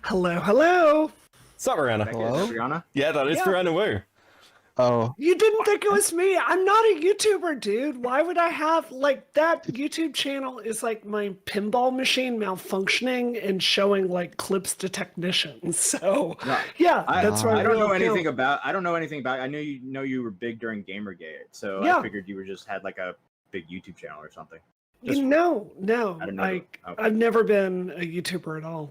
Hello, hello. What's up, Briana? Hello? Briana? Yeah, that is Yeah. Briana Wu. Oh, You didn't think it was me? I'm not a YouTuber, dude. Why would I have like that YouTube channel is like my pinball machine malfunctioning and showing like clips to technicians. So No, yeah, that's my I don't real know anything account. about. I don't know anything about. I know you were big during Gamergate, so Yeah. I figured you were just had like a big YouTube channel or something. No, I didn't know like that. Okay. I've never been a YouTuber at all.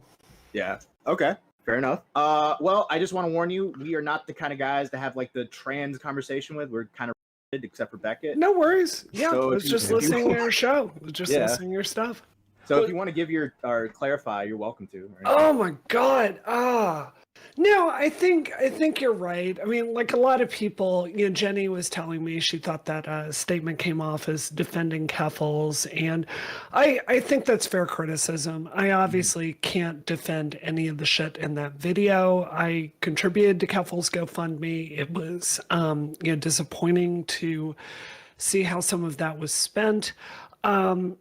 Yeah. Okay. Fair enough. Well, I just want to warn you, we are not the kind of guys to have like the trans conversation with. We're kind of except for Beckett. No worries. Yeah, So I was if just you- listening to your show. I was just Yeah. listening to your stuff. So if you want to give your or clarify, you're welcome to. Oh my God. No, I think you're right. I mean, like a lot of people, Jenny was telling me she thought that statement came off as defending Keffals, and I think that's fair criticism. I obviously can't defend any of the shit in that video. I contributed to Keffals GoFundMe. It was disappointing to see how some of that was spent.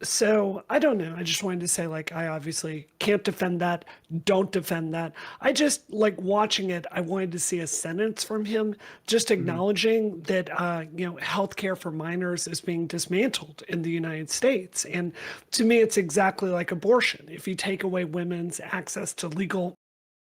So I don't know. I just wanted to say, like, I obviously can't defend that. Don't defend that. I just like watching it. I wanted to see a sentence from him, just acknowledging that, healthcare for minors is being dismantled in the United States. And to me, it's exactly like abortion. If you take away women's access to legal,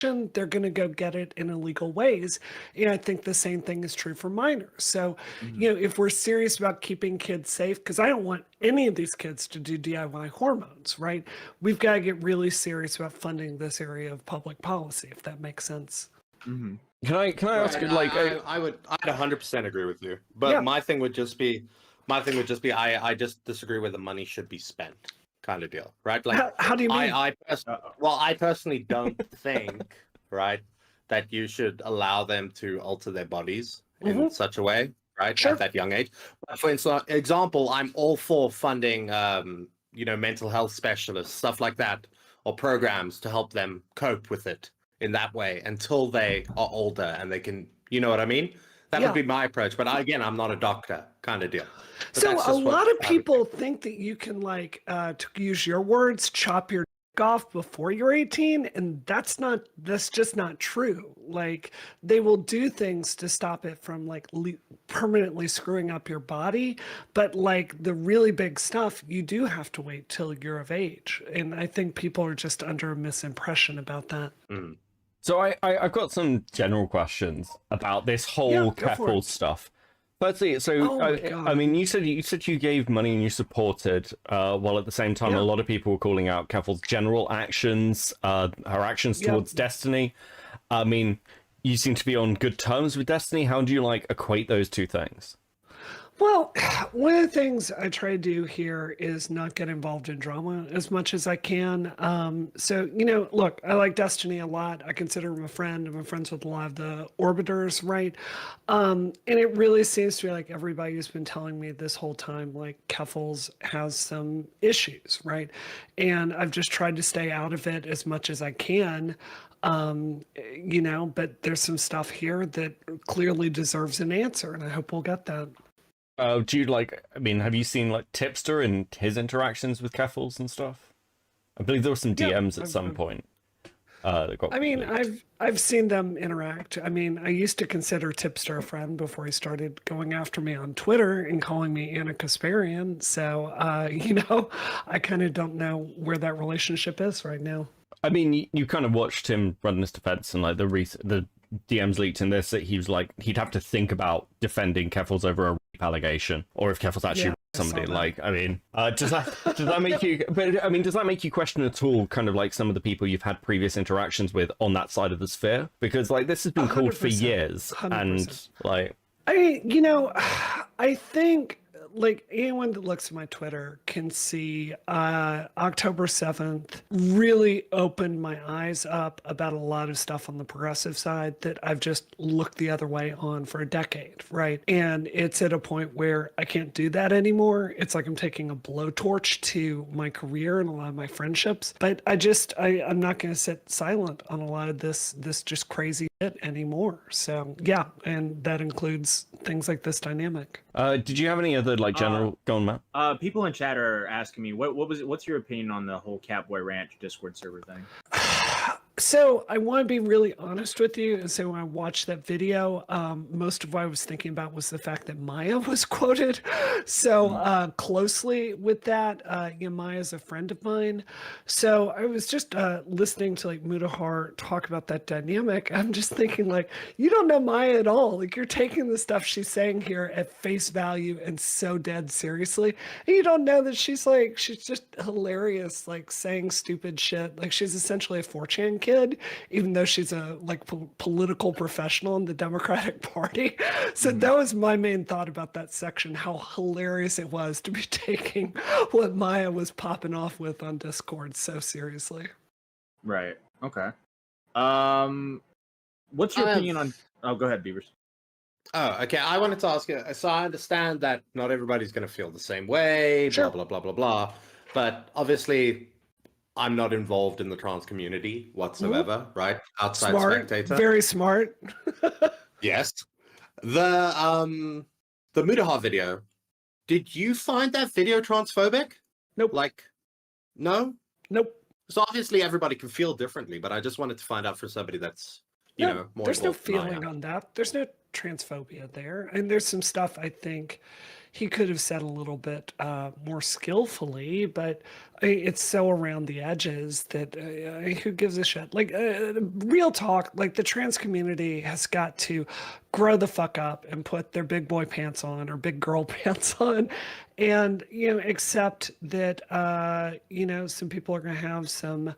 they're going to go get it in illegal ways. And I think the same thing is true for minors. So, if we're serious about keeping kids safe, because I don't want any of these kids to do DIY hormones, right? We've got to get really serious about funding this area of public policy, if that makes sense. Can I ask you, like, I'd 100% agree with you, but Yeah. my thing would just be I just disagree where the money should be spent, kind of deal, right? Like, How do you mean? I personally don't think, right, that you should allow them to alter their bodies in such a way, right, Sure. at that young age. But for example, I'm all for funding, mental health specialists, stuff like that, or programs to help them cope with it in that way until they are older and they can, you know what I mean? That Yeah. would be my approach. But again, I'm not a doctor, kind of deal. But So that's a just what lot of I would people think. think that you can, like, to use your words, chop your dick off before you're 18, and that's just not true. Like, they will do things to stop it from like permanently screwing up your body, but like the really big stuff, you do have to wait till you're of age. And I think people are just under a misimpression about that. so I've got some general questions about this Yeah, whole go for Keffals it. stuff. Firstly, so Oh my God. I mean, you said you gave money and you supported, while at the same time Yeah. a lot of people were calling out Keffals' general actions, her actions Yeah. towards Destiny. I mean, you seem to be on good terms with Destiny. How do you like equate those two things? Well, one of the things I try to do here is not get involved in drama as much as I can. So, look, I like Destiny a lot. I consider him a friend. I'm friends with a lot of the orbiters, right? And it really seems to be like everybody's been telling me this whole time, like Keffals has some issues, right? And I've just tried to stay out of it as much as I can. But there's some stuff here that clearly deserves an answer, and I hope we'll get that. Do you have you seen like Tipster and his interactions with Keffals and stuff? I believe there were some Yeah, DMs at I've- some point. That got leaked. I've seen them interact. I mean, I used to consider Tipster a friend before he started going after me on Twitter and calling me Anna Kasparian. So, I kind of don't know where that relationship is right now. I mean, you kind of watched him run this defense, and like the DMs leaked in this that he was like he'd have to think about defending Keffals over a rape allegation, or if Keffals actually raped I saw somebody. that. Like, I mean, does that make you? But I mean, does that make you question at all, kind of like some of the people you've had previous interactions with on that side of the sphere? Because like this has been called for 100%, years, and 100%. like, I think like anyone that looks at my Twitter can see October 7th really opened my eyes up about a lot of stuff on the progressive side that I've just looked the other way on for a decade, right? And it's at a point where I can't do that anymore. It's like I'm taking a blowtorch to my career and a lot of my friendships. But I'm not going to sit silent on a lot of this just crazy shit anymore. So yeah, and that includes things like this dynamic. did you have any other like general go on, Matt? People in chat are asking me what's your opinion on the whole Catboy Ranch Discord server thing? So I want to be really honest with you. And so when I watched that video, most of what I was thinking about was the fact that Maya was quoted so closely with that. Maya's a friend of mine. So I was just listening to like Mudahar talk about that dynamic. I'm just thinking like, you don't know Maya at all. Like you're taking the stuff she's saying here at face value and so dead seriously. And you don't know that she's just hilarious, like saying stupid shit. Like she's essentially a 4chan kid, even though she's a political professional in the Democratic Party. So that was my main thought about that section, how hilarious it was to be taking what Maya was popping off with on Discord so seriously. Right. Okay. What's your opinion on? Oh, go ahead, Beavers. Oh, okay. I wanted to ask you. So I understand that not everybody's going to feel the same way. Sure. Blah blah blah blah blah. But obviously, I'm not involved in the trans community whatsoever. Right? Outside Smart, spectator. very smart. Yes. The Mudahar video. Did you find that video transphobic? Nope. Like, no. Nope. So obviously everybody can feel differently, but I just wanted to find out for somebody that's more. There's no involved than I feeling am. on that. There's no transphobia there, and there's some stuff I think he could have said a little bit more skillfully, but it's so around the edges that who gives a shit? Like real talk, like the trans community has got to grow the fuck up and put their big boy pants on or big girl pants on, and accept that some people are going to have some.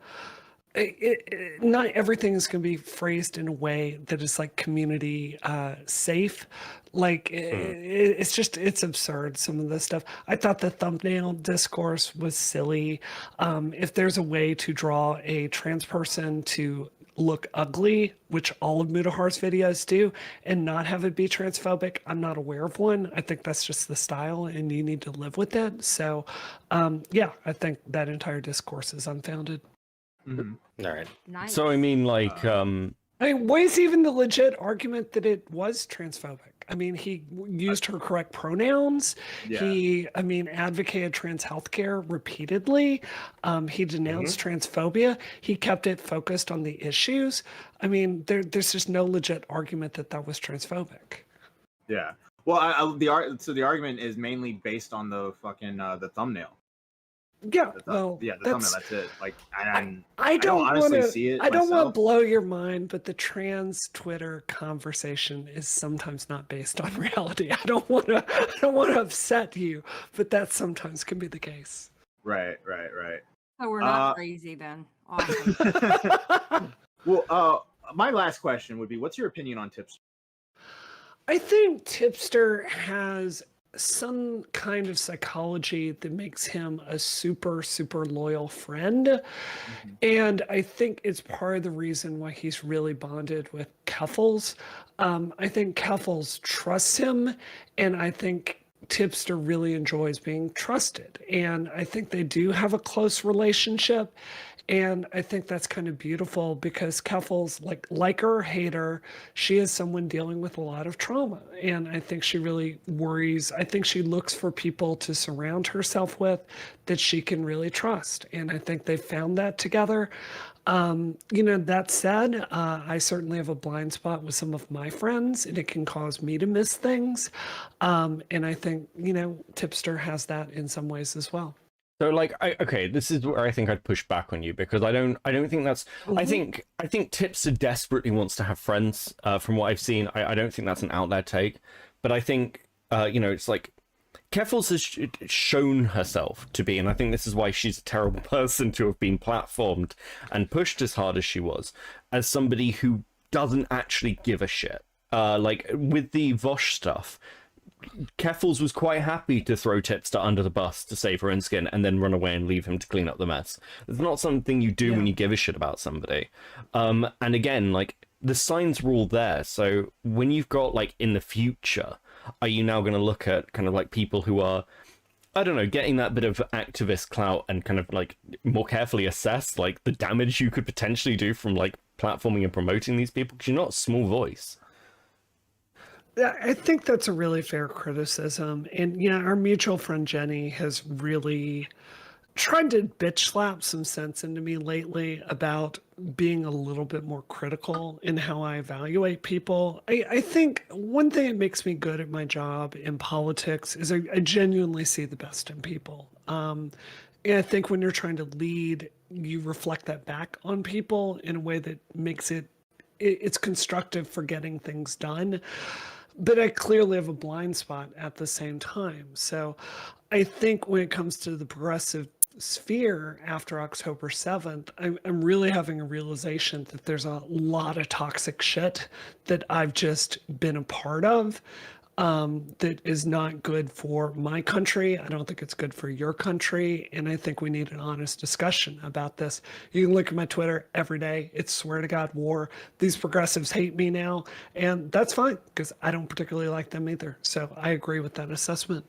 Not everything is going to be phrased in a way that is like community safe. Like it's absurd, some of this stuff. I thought the thumbnail discourse was silly. If there's a way to draw a trans person to look ugly, which all of Mudahar's videos do, and not have it be transphobic, I'm not aware of one. I think that's just the style and you need to live with it. So I think that entire discourse is unfounded. All right. Nice. So I mean, like, I mean, where's even the legit argument that it was transphobic? I mean, he used her correct pronouns. Yeah. He, advocated trans healthcare repeatedly. He denounced transphobia. He kept it focused on the issues. I mean, there's just no legit argument that that was transphobic. Yeah. Well, the argument is mainly based on the fucking the thumbnail. Yeah, The well, thumbnail. That's it. Like, I don't honestly wanna, see it. I don't want to myself. blow your mind, but the trans Twitter conversation is sometimes not based on reality. I don't want to upset you, but that sometimes can be the case. Right. So we're not crazy then. Awesome. Well, my last question would be, what's your opinion on Tipster? I think Tipster has some kind of psychology that makes him a super, super loyal friend. And I think it's part of the reason why he's really bonded with Keffals. I think Keffals trusts him, and I think Tipster really enjoys being trusted. And I think they do have a close relationship. And I think that's kind of beautiful because Keffals, like her or hate her, she is someone dealing with a lot of trauma. And I think she really worries. I think she looks for people to surround herself with that she can really trust. And I think they found that together. That said, I certainly have a blind spot with some of my friends, and it can cause me to miss things. And I think, Tipster has that in some ways as well. so like, this is where I think I'd push back on you because I don't think that's. I think Tipster desperately wants to have friends. From what I've seen, I don't think that's an out there take, but I think it's like Keffals has shown herself to be, and I think this is why she's a terrible person to have been platformed and pushed as hard as she was, as somebody who doesn't actually give a shit. Like with the Vosh stuff, Keffals was quite happy to throw Tipster under the bus to save her own skin and then run away and leave him to clean up the mess. It's not something you do when you give a shit about somebody. And again, like, the signs were all there. So when you've got, like, in the future, are you now going to look at kind of like people who are, I don't know, getting that bit of activist clout and kind of like more carefully assess like the damage you could potentially do from like platforming and promoting these people? Because you're not a small voice. Yeah, I think that's a really fair criticism. And our mutual friend Jenny has really tried to bitch slap some sense into me lately about being a little bit more critical in how I evaluate people. I think one thing that makes me good at my job in politics is I genuinely see the best in people. And I think when you're trying to lead, you reflect that back on people in a way that makes it's constructive for getting things done. But I clearly have a blind spot at the same time. So I think when it comes to the progressive sphere after October 7th, I'm really having a realization that there's a lot of toxic shit that I've just been a part of, that is not good for my country. I don't think it's good for your country. And I think we need an honest discussion about this. You can look at my Twitter every day. It's swear to God war. These progressives hate me now. And that's fine because I don't particularly like them either. So I agree with that assessment.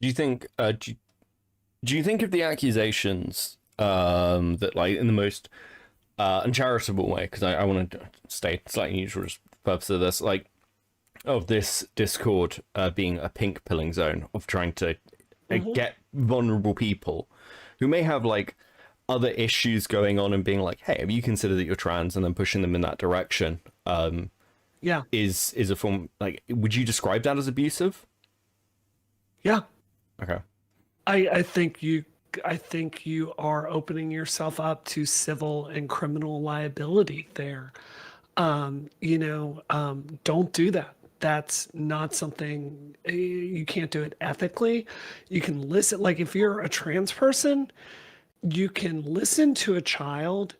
Do you think, do you think of the accusations that, like, in the most uncharitable way, because I want to stay slightly neutral for the purpose of this, like, of this Discord being a pink pilling zone of trying to get vulnerable people who may have, like, other issues going on and being like, hey, have you considered that you're trans, and then pushing them in that direction is a form, like, would you describe that as abusive? Yeah. Okay. I think you are opening yourself up to civil and criminal liability there. Don't do that. That's not something, you can't do it ethically. You can listen, like if you're a trans person, you can listen to a child,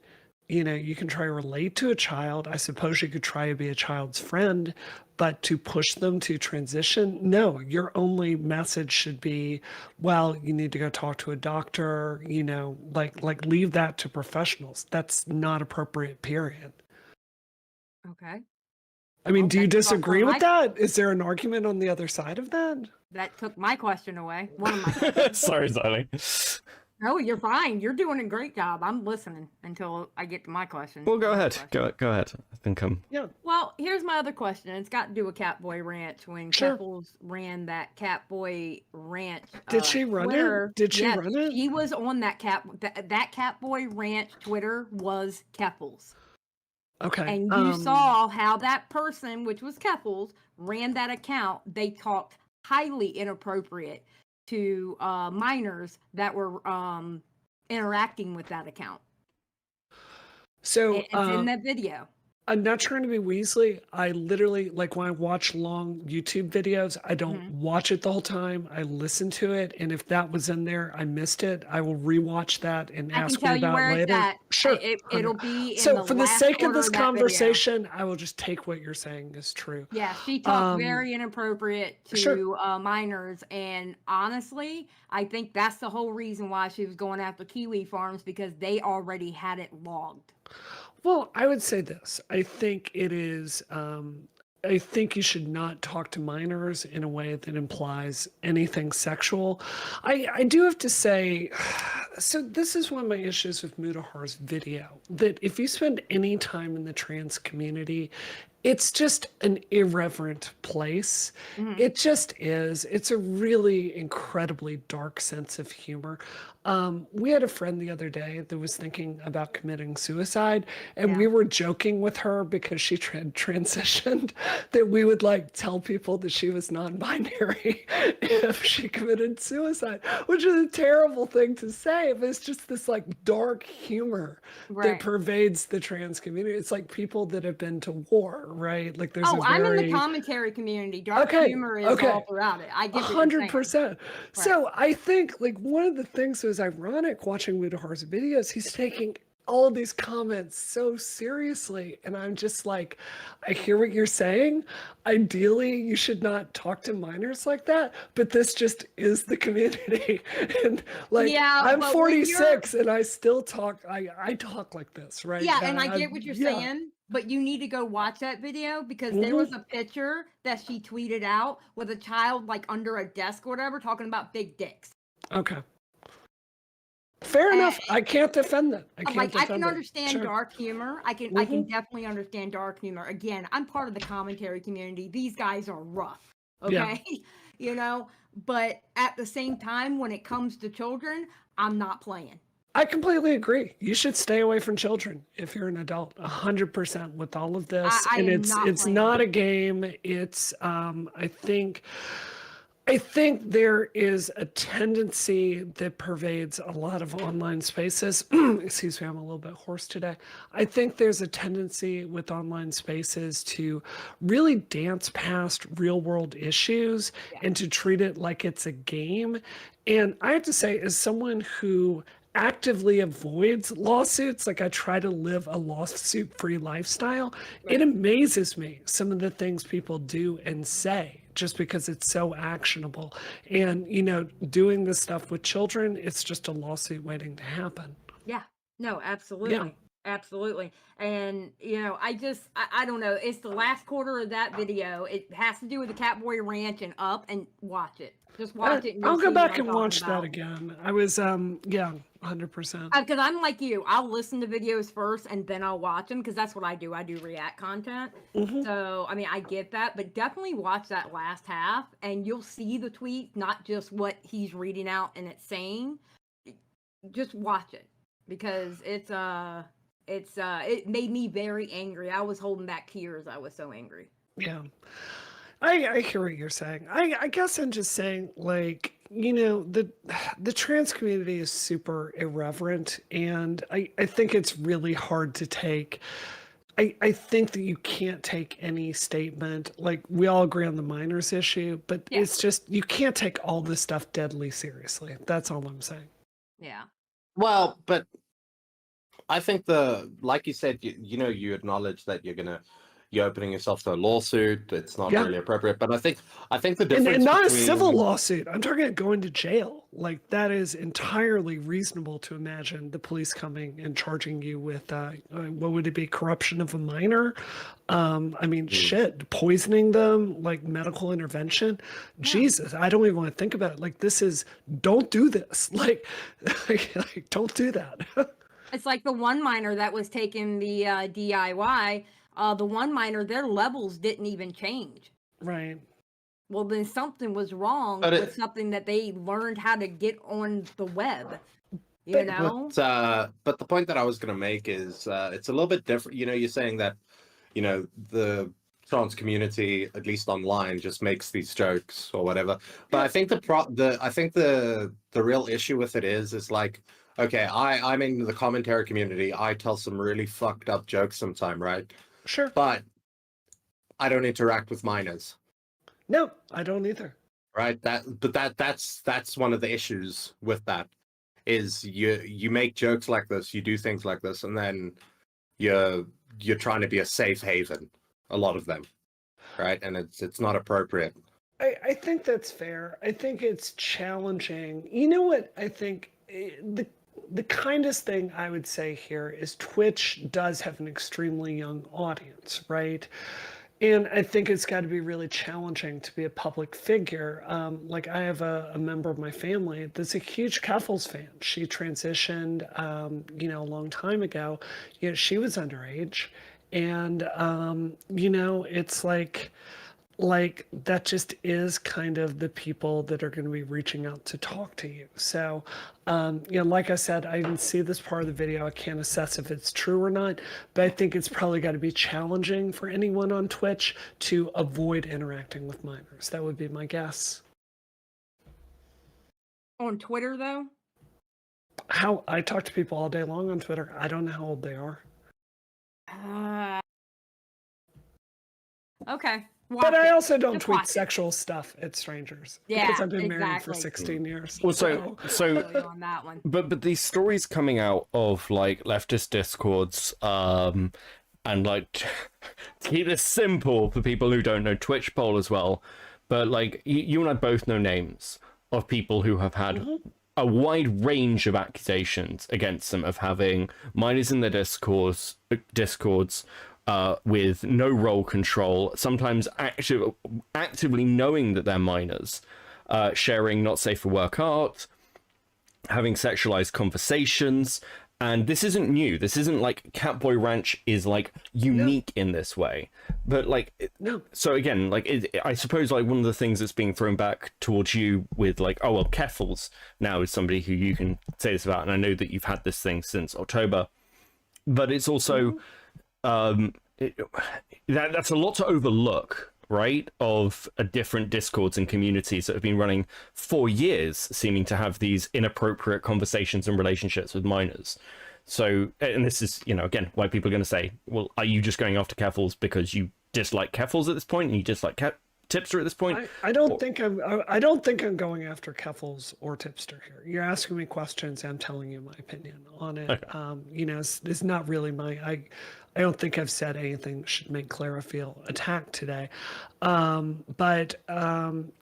you can try to relate to a child. I suppose you could try to be a child's friend, but to push them to transition, no, your only message should be, well, you need to go talk to a doctor, like leave that to professionals. That's not appropriate, period. Okay. I mean, Well, do you that's also disagree with my- that? Is there an argument on the other side of that? That took my question away. One of my questions. Sorry, Sally. No, you're fine. You're doing a great job. I'm listening until I get to my question. Well, go My ahead. question. Go ahead. I think I'm. Yeah. Well, here's my other question. It's got to do with Catboy Ranch. When Sure. Keffals ran that Catboy Ranch, Did she run Twitter, it? Did she yes, run it? She was on that that Catboy Ranch Twitter was Keffals. Okay. And you saw how that person, which was Keffals, ran that account. They talked highly inappropriate to minors that were interacting with that account. So It's in that video. I'm not trying to be Weasley. I literally, like when I watch long YouTube videos, I don't watch it the whole time. I listen to it. And if that was in there, I missed it. I will rewatch that and I can ask tell me you about where it it's later. at. Sure. It'll be in So the for the last sake of quarter this that video. conversation, I will just take what you're saying is true. Yeah, she talked very inappropriate to Sure. minors, and honestly, I think that's the whole reason why she was going after Kiwi Farms, because they already had it logged. Well, I would say this. I think it is, I think you should not talk to minors in a way that implies anything sexual. I do have to say, so this is one of my issues with Mudahar's video, that if you spend any time in the trans community, it's just an irreverent place. It just is. It's a really incredibly dark sense of humor. We had a friend the other day that was thinking about committing suicide, and we were joking with her because she transitioned that we would like tell people that she was non-binary if she committed suicide, which is a terrible thing to say, but it's just this like dark humor that pervades the trans community. It's like people that have been to war, right? Like there's I'm in the commentary community. Dark humor is all throughout it. I get 100%. So I think like one of the things that was ironic watching Mudahar's videos, he's taking all of these comments so seriously, and I'm just like, I hear what you're saying. Ideally, you should not talk to minors like that, but this just is the community. And like, I'm 46 and I still talk, I talk like this, right? Yeah, and I get what you're saying, but you need to go watch that video, because there was a picture that she tweeted out with a child like under a desk or whatever talking about big dicks. Okay. Fair enough. I can't defend that. I can understand dark humor. I can definitely understand dark humor. Again, I'm part of the commentary community. These guys are rough. Okay. you know. But at the same time, when it comes to children, I'm not playing. I completely agree. You should stay away from children if you're an adult. 100% with all of this, I and am it's not it's playing. not a game. It's I think there is a tendency that pervades a lot of online spaces. Excuse me, I'm a little bit hoarse today. I think there's a tendency with online spaces to really dance past real world issues and to treat it like it's a game. And I have to say, as someone who actively avoids lawsuits, like I try to live a lawsuit free lifestyle, it amazes me some of the things people do and say just because it's so actionable. And, doing this stuff with children, it's just a lawsuit waiting to happen. Yeah, no, absolutely. Absolutely. And, I don't know. It's the last quarter of that video. It has to do with the Catboy Ranch and Up, and watch it. Just watch it. And I'll you'll go see back what I'm and watch talking that about. again. I was, 100%. Because I'm like you. I'll listen to videos first and then I'll watch them because that's what I do. I do react content. So, I mean, I get that, but definitely watch that last half and you'll see the tweet, not just what he's reading out and it's saying. Just watch it because it made me very angry. I was holding back tears. I was so angry. Yeah. I hear what you're saying. I guess I'm just saying, like, the trans community is super irreverent, and I think it's really hard to take. I think that you can't take any statement, like, we all agree on the minors issue, but it's just, you can't take all this stuff deadly seriously. That's all I'm saying. Yeah. Well, but I think like you said, you acknowledge that you're opening yourself to a lawsuit. It's not really appropriate. But I think the difference and not between... a civil lawsuit. I'm talking about going to jail. Like, that is entirely reasonable to imagine the police coming and charging you with what would it be, corruption of a minor? I mean, shit, poisoning them, like medical intervention. Jesus, I don't even want to think about it. Like, don't do this. Like don't do that. It's like the one minor that was taking the DIY. The one minor, their levels didn't even change. Right. Well, then something was wrong with something that they learned how to get on the web. You know? But the point that I was going to make is it's a little bit different. You're saying that, the trans community, at least online, just makes these jokes or whatever. But I think the real issue with it is like, okay, I'm in the commentary community. I tell some really fucked up jokes sometime, right? Sure. But I don't interact with minors. No, I don't either. Right. That's one of the issues with that is you make jokes like this, you do things like this, and then you're trying to be a safe haven. A lot of them, right? And it's not appropriate. I think that's fair. I think it's challenging. You know what? I think the kindest thing I would say here is Twitch does have an extremely young audience, right? And I think it's got to be really challenging to be a public figure. Like, I have a member of my family that's a huge Keffals fan. She transitioned, a long time ago. She was underage. And, it's like that just is kind of the people that are going to be reaching out to talk to you. So, like I said, I didn't see this part of the video. I can't assess if it's true or not, but I think it's probably got to be challenging for anyone on Twitch to avoid interacting with minors. That would be my guess. On Twitter, though? How I talk to people all day long on Twitter. I don't know how old they are. Okay. But I also don't tweet sexual stuff at strangers. Yeah, because I've been married for 16 years. Well, so on that one. But these stories coming out of like leftist discords, and like to keep this simple for people who don't know, Twitch poll as well. But like you and I both know names of people who have had a wide range of accusations against them of having minors in their discords, with no role control, sometimes actively knowing that they're minors, sharing not safe for work art, having sexualized conversations, And this isn't new. This isn't like Catboy Ranch is like unique in this way. But like, No. so again, like I suppose like one of the things that's being thrown back towards you with like, oh well, Keffals now is somebody who you can say this about, and I know that you've had this thing since October, but it's also that's a lot to overlook, right? Of different discords and communities that have been running for years, seeming to have these inappropriate conversations and relationships with minors. So, and this is, you know, again, why people are going to say, well, are you just going after Keffals because you dislike Keffals at this point and you dislike Tipster at this point? I don't think I'm going after Keffals or Tipster here. You're asking me questions. I'm telling you my opinion on it. Okay. You know, it's not really I don't think I've said anything that should make Clara feel attacked today. But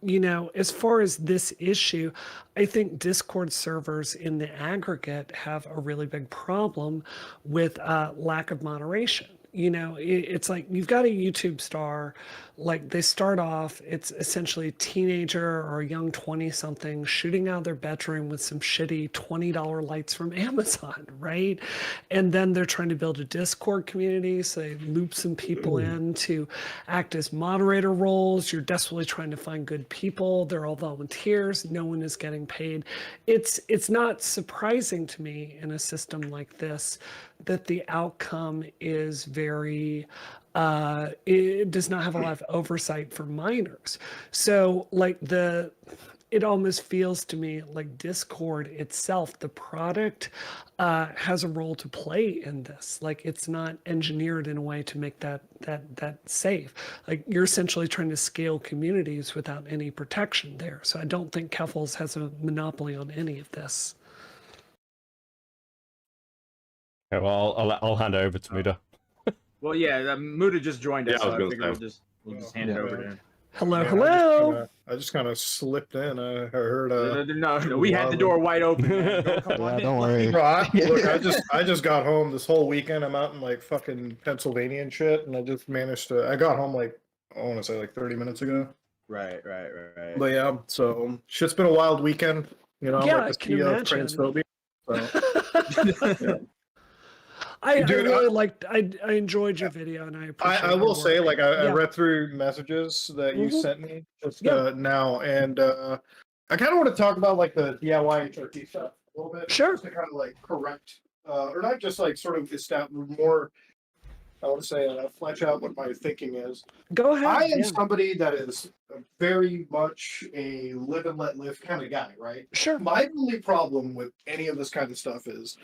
you know, as far as this issue, I think Discord servers in the aggregate have a really big problem with lack of moderation. You know, it's like you've got a YouTube star, like they start off, it's essentially a teenager or a young 20-something shooting out of their bedroom with some shitty $20 lights from Amazon, right? And then they're trying to build a Discord community, so they loop some people in to act as moderator roles. You're desperately trying to find good people. They're all volunteers. No one is getting paid. It's not surprising to me in a system like this that the outcome is very it does not have a lot of oversight for minors. So like it almost feels to me like Discord itself, the product, has a role to play in this. Like it's not engineered in a way to make that safe. Like you're essentially trying to scale communities without any protection there. So I don't think Keffals has a monopoly on any of this. Okay, well, I'll hand it over to Muda. Well, yeah, Muda just joined us, Yeah, I so I was figured gonna we'll just hand it over to him. Hello, Yeah, hello. I just kind of slipped in. I heard. No, we had the door wide open. Man. Come on Yeah, in. don't worry. Look, I just got home this whole weekend. I'm out in like fucking Pennsylvania and shit, and I just managed to. I got home like I want to say like 30 minutes ago. Right. But yeah, so shit's been a wild weekend. You know, Yeah, like I the can CEO of imagine. transphobia. So. Yeah. I Dude, really liked. I enjoyed your video, and I appreciate. I will your say, work. like, I Yeah. read through messages that you Mhm. sent me just Yeah. now, and I kind of want to talk about like the DIY HRT stuff a little bit. Sure. Just to kind of like correct, or not just like sort of establish more. I want to say flesh out what my thinking is. Go ahead. I am yeah. somebody that is very much a live and let live kind of guy, right? Sure. My only problem with any of this kind of stuff is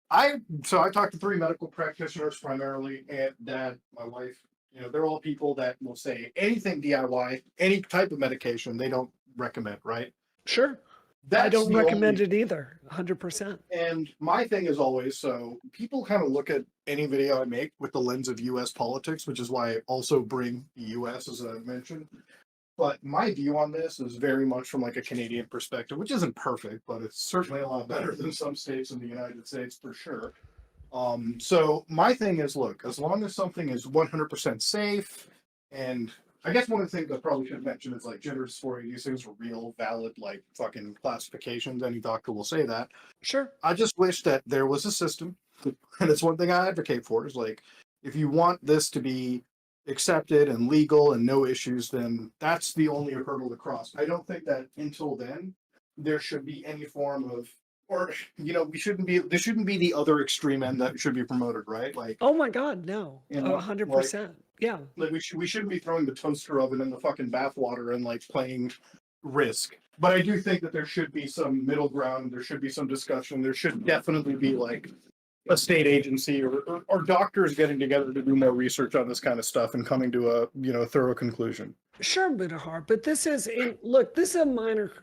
I talked to 3 medical practitioners primarily, and Dad, my wife. You know, they're all people that will say anything DIY, any type of medication, they don't recommend, right? Sure. I don't recommend it either. 100%. And my thing is always, so people kind of look at any video I make with the lens of U.S. politics, which is why I also bring the U.S. as I mentioned. But my view on this is very much from like a Canadian perspective, which isn't perfect, but it's certainly a lot better than some states in the United States for sure. So my thing is, look, as long as something is 100% safe, and I guess one of the things I probably should mention is like gender dysphoria, these things are real, valid, like fucking classifications. Any doctor will say that. Sure. I just wish that there was a system, and it's one thing I advocate for is like, if you want this to be accepted and legal and no issues, then that's the only hurdle to cross. I don't think that until then there should be any form of, or you know, there shouldn't be the other extreme end that should be promoted, right? Like, Oh my God, no. You know, 100%. Yeah. like we shouldn't be throwing the toaster oven in the fucking bathwater and like playing Risk. But I do think that there should be some middle ground. There should be some discussion. There should definitely be like a state agency or doctors getting together to do more research on this kind of stuff and coming to a thorough conclusion. Sure, Mudahar, but this is a minor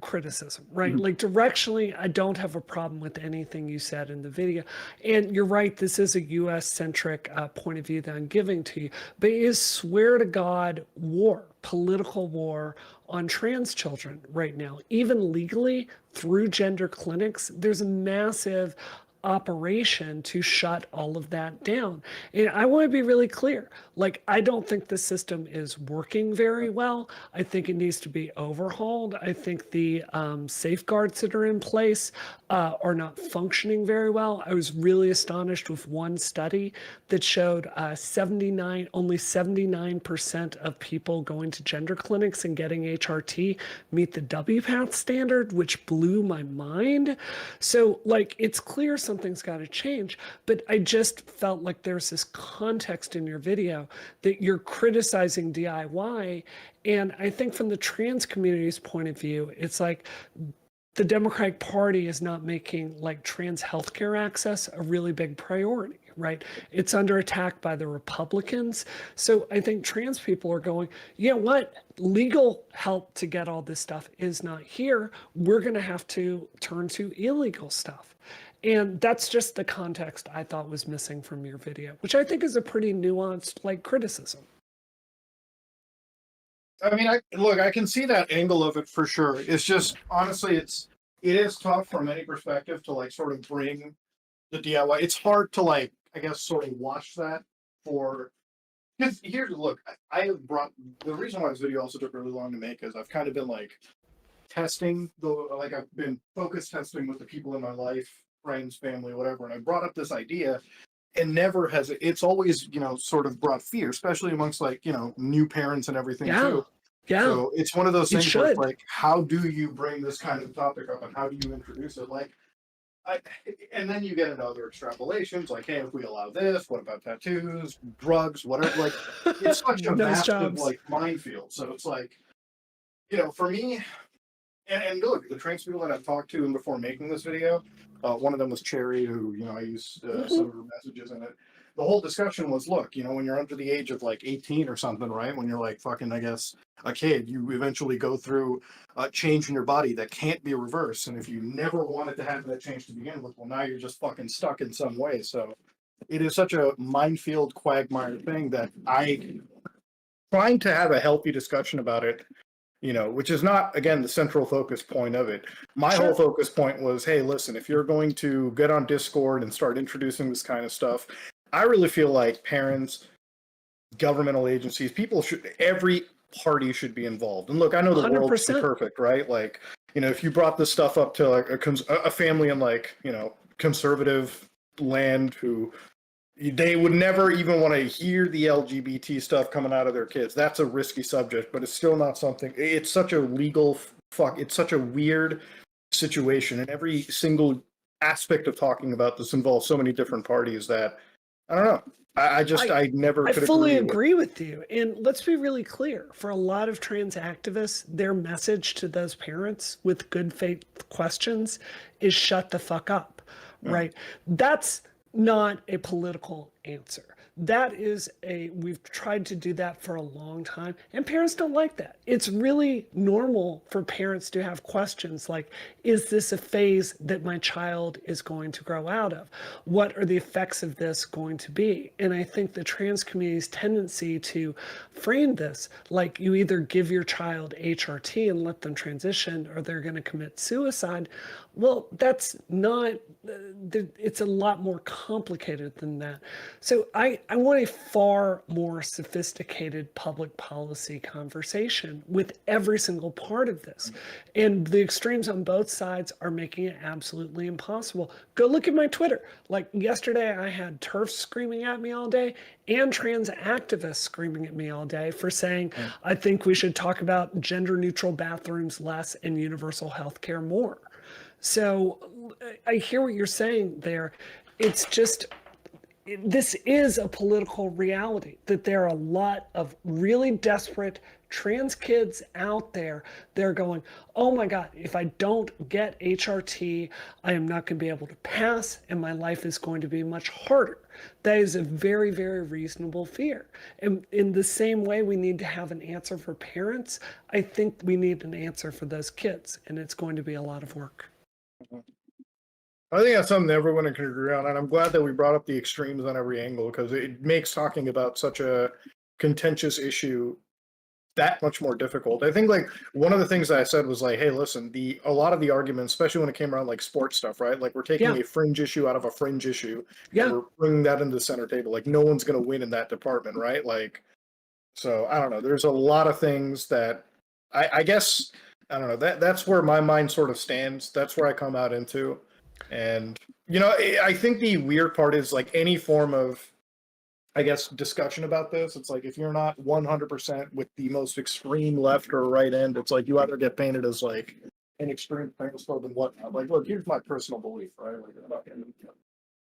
criticism, right? Mhm. Like directionally, I don't have a problem with anything you said in the video. And you're right, this is a US centric point of view that I'm giving to you, but it is swear to God political war on trans children right now. Even legally through gender clinics, there's a massive operation to shut all of that down. And I want to be really clear. Like, I don't think the system is working very well. I think it needs to be overhauled. I think the safeguards that are in place are not functioning very well. I was really astonished with one study that showed only 79% of people going to gender clinics and getting HRT meet the WPATH standard, which blew my mind. So, like, it's clear something's got to change, but I just felt like there's this context in your video that you're criticizing DIY. And I think from the trans community's point of view, it's like, the Democratic Party is not making like trans healthcare access a really big priority, right? It's under attack by the Republicans. So I think trans people are going, you know what? Legal help to get all this stuff is not here. We're going to have to turn to illegal stuff. And that's just the context I thought was missing from your video, which I think is a pretty nuanced like criticism. I mean, I can see that angle of it for sure. It's just honestly, it is tough from any perspective to like sort of bring the DIY. It's hard to like, I guess, sort of watch that for. Because here's look, I have brought the reason why this video also took really long to make is I've kind of been like testing I've been focus testing with the people in my life, friends, family, whatever, and I brought up this idea. And never has it's always, sort of brought fear, especially amongst like, new parents and everything too. Yeah. So it's one of those things where should. it's like, how do you bring this kind of topic up and how do you introduce it? Like, and then you get into other extrapolations, like, hey, if we allow this, what about tattoos, drugs, whatever? Like, it's such a Nice massive jobs. like minefield. So it's like, for me, and look, the trans people that I've talked to before making this video, one of them was Cherry, who, I used some of her messages in it. The whole discussion was, look, when you're under the age of like 18 or something, right? When you're like fucking, I guess, a kid, you eventually go through a change in your body that can't be reversed. And if you never wanted to have that change to begin with, well, now you're just fucking stuck in some way. So it is such a minefield quagmire thing that trying to have a healthy discussion about it, which is not, again, the central focus point of it. My whole focus point was, hey, listen, if you're going to get on Discord and start introducing this kind of stuff, I really feel like parents, governmental agencies, every party should be involved. And look, I know the world isn't perfect, right? Like, if you brought this stuff up to like a family in like, conservative land who they would never even want to hear the LGBT stuff coming out of their kids. That's a risky subject, but it's still not something. It's such a legal it's such a weird situation, and every single aspect of talking about this involves so many different parties that I don't know. I never could fully agree with you. And let's be really clear. For a lot of trans activists, their message to those parents with good faith questions is shut the fuck up, right? That's not a political answer. That is we've tried to do that for a long time, and parents don't like that. It's really normal for parents to have questions like, is this a phase that my child is going to grow out of? What are the effects of this going to be? And I think the trans community's tendency to frame this like you either give your child HRT and let them transition or they're going to commit suicide. Well, that's not, it's a lot more complicated than that. So I want a far more sophisticated public policy conversation with every single part of this. And the extremes on both sides are making it absolutely impossible. Go look at my Twitter. Like yesterday, I had TERFs screaming at me all day and trans activists screaming at me all day for saying, I think we should talk about gender neutral bathrooms less and universal health care more. So I hear what you're saying there. It's just, this is a political reality that there are a lot of really desperate trans kids out there. They're going, oh my God, if I don't get HRT, I am not going to be able to pass and my life is going to be much harder. That is a very, very reasonable fear. And in the same way we need to have an answer for parents, I think we need an answer for those kids, and it's going to be a lot of work. I think that's something everyone can agree on, and I'm glad that we brought up the extremes on every angle because it makes talking about such a contentious issue that much more difficult. I think like one of the things that I said was like, hey, listen, a lot of the arguments, especially when it came around like sports stuff, right? Like we're taking a fringe issue out of a fringe issue, and we're bringing that into the center table. Like no one's going to win in that department, right? Like, so I don't know. There's a lot of things that I guess I don't know. That's where my mind sort of stands. That's where I come out into. And, you know, I think the weird part is like any form of, I guess, discussion about this, it's like if you're not 100% with the most extreme left or right end, it's like you either get painted as like an extreme transphobe and whatnot. Like, look, here's my personal belief, right? Like,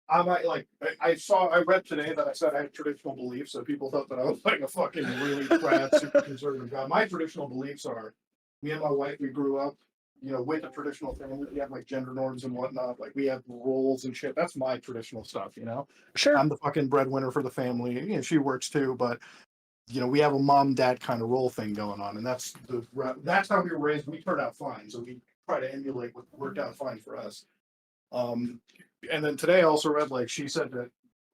I might like I read today that I said I had traditional beliefs, so people thought that I was like a fucking really rad, super conservative guy. My traditional beliefs are me and my wife, we grew up, you know, with a traditional family. We have like gender norms and whatnot. Like we have roles and shit. That's my traditional stuff, you know. Sure. I'm the fucking breadwinner for the family. You know, she works too, but you know, we have a mom dad kind of role thing going on, and that's how we were raised. We turned out fine, so we try to emulate what worked out fine for us. And then today I also read like she said that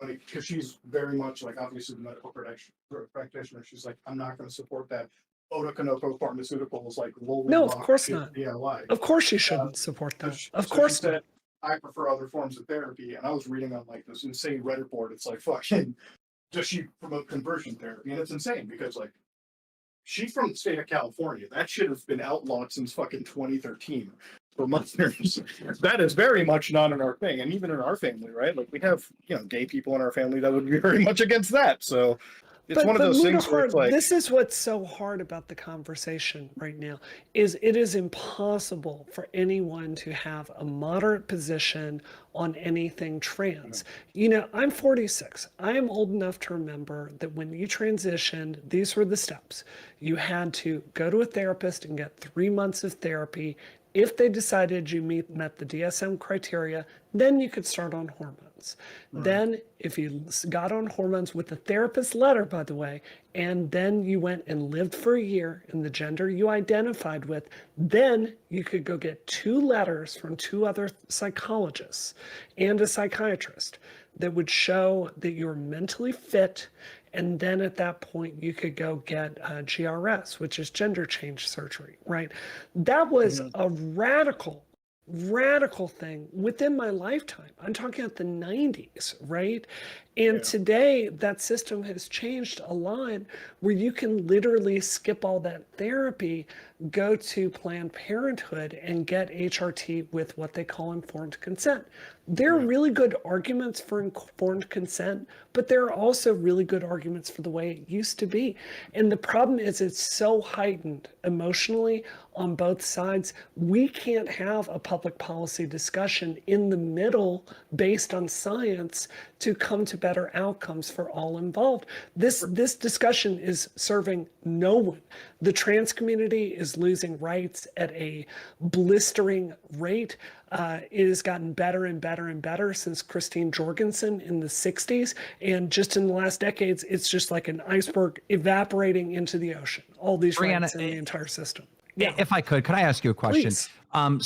because she's very much like obviously the medical practitioner, she's like, I'm not going to support that Otokonoko Pharmaceuticals like No, of course not. DIY. Of course you shouldn't support that. Of course not. I prefer other forms of therapy, and I was reading on like this insane Reddit board. It's like fucking does she promote conversion therapy? And it's insane because like she's from the state of California. That shit has been outlawed since fucking 2013 for minors. That is very much not in our thing, and even in our family, right? Like we have, you know, gay people in our family that would be very much against that. So it's one of those things where it's like this is what's so hard about the conversation right now is it is impossible for anyone to have a moderate position on anything trans. You know, I'm 46. I am old enough to remember that when you transitioned, these were the steps. You had to go to a therapist and get 3 months of therapy. If they decided you met the DSM criteria, then you could start on hormones. Right. Then if you got on hormones with a therapist letter, by the way, and then you went and lived for a year in the gender you identified with, then you could go get 2 letters from 2 other psychologists and a psychiatrist that would show that you're mentally fit. And then at that point, you could go get GRS, which is gender change surgery, right? That was a radical thing within my lifetime. I'm talking about the 90s, right? And today, that system has changed a lot where you can literally skip all that therapy, go to Planned Parenthood and get HRT with what they call informed consent. There are really good arguments for informed consent, but there are also really good arguments for the way it used to be. And the problem is it's so heightened emotionally on both sides. We can't have a public policy discussion in the middle based on science to come to better outcomes for all involved. This discussion is serving no one. The trans community is losing rights at a blistering rate. It has gotten better and better and better since Christine Jorgensen in the 60s. And just in the last decades, it's just like an iceberg evaporating into the ocean. All these Briana, rights in the entire system. Yeah. If I could I ask you a question? Please.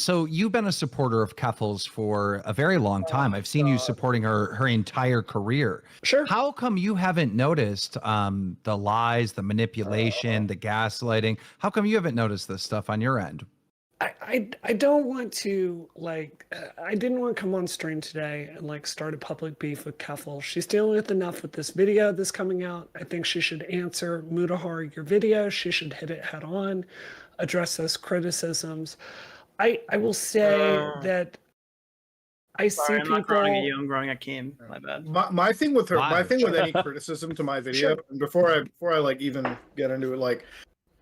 So you've been a supporter of Keffals for a very long time. I've seen you supporting her entire career. Sure. How come you haven't noticed the lies, the manipulation, the gaslighting? How come you haven't noticed this stuff on your end? I don't want to I didn't want to come on stream today and like start a public beef with Keffals. She's dealing with enough with this video that's coming out. I think she should answer Mutahar your video. She should hit it head on, address those criticisms. I will say that I see I'm people. not growing at you. I'm growing at Keem. My bad. my thing with her, my Wow. thing with any criticism to my video, Sure. and before I like even get into it, like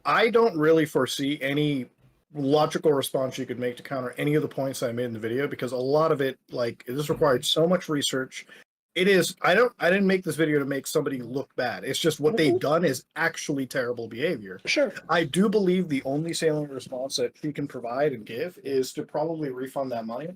I don't really foresee any logical response you could make to counter any of the points I made in the video, because a lot of it, like, this required so much research. It is, I didn't make this video to make somebody look bad. It's just what they've done is actually terrible behavior. Sure. I do believe the only salient response that she can provide and give is to probably refund that money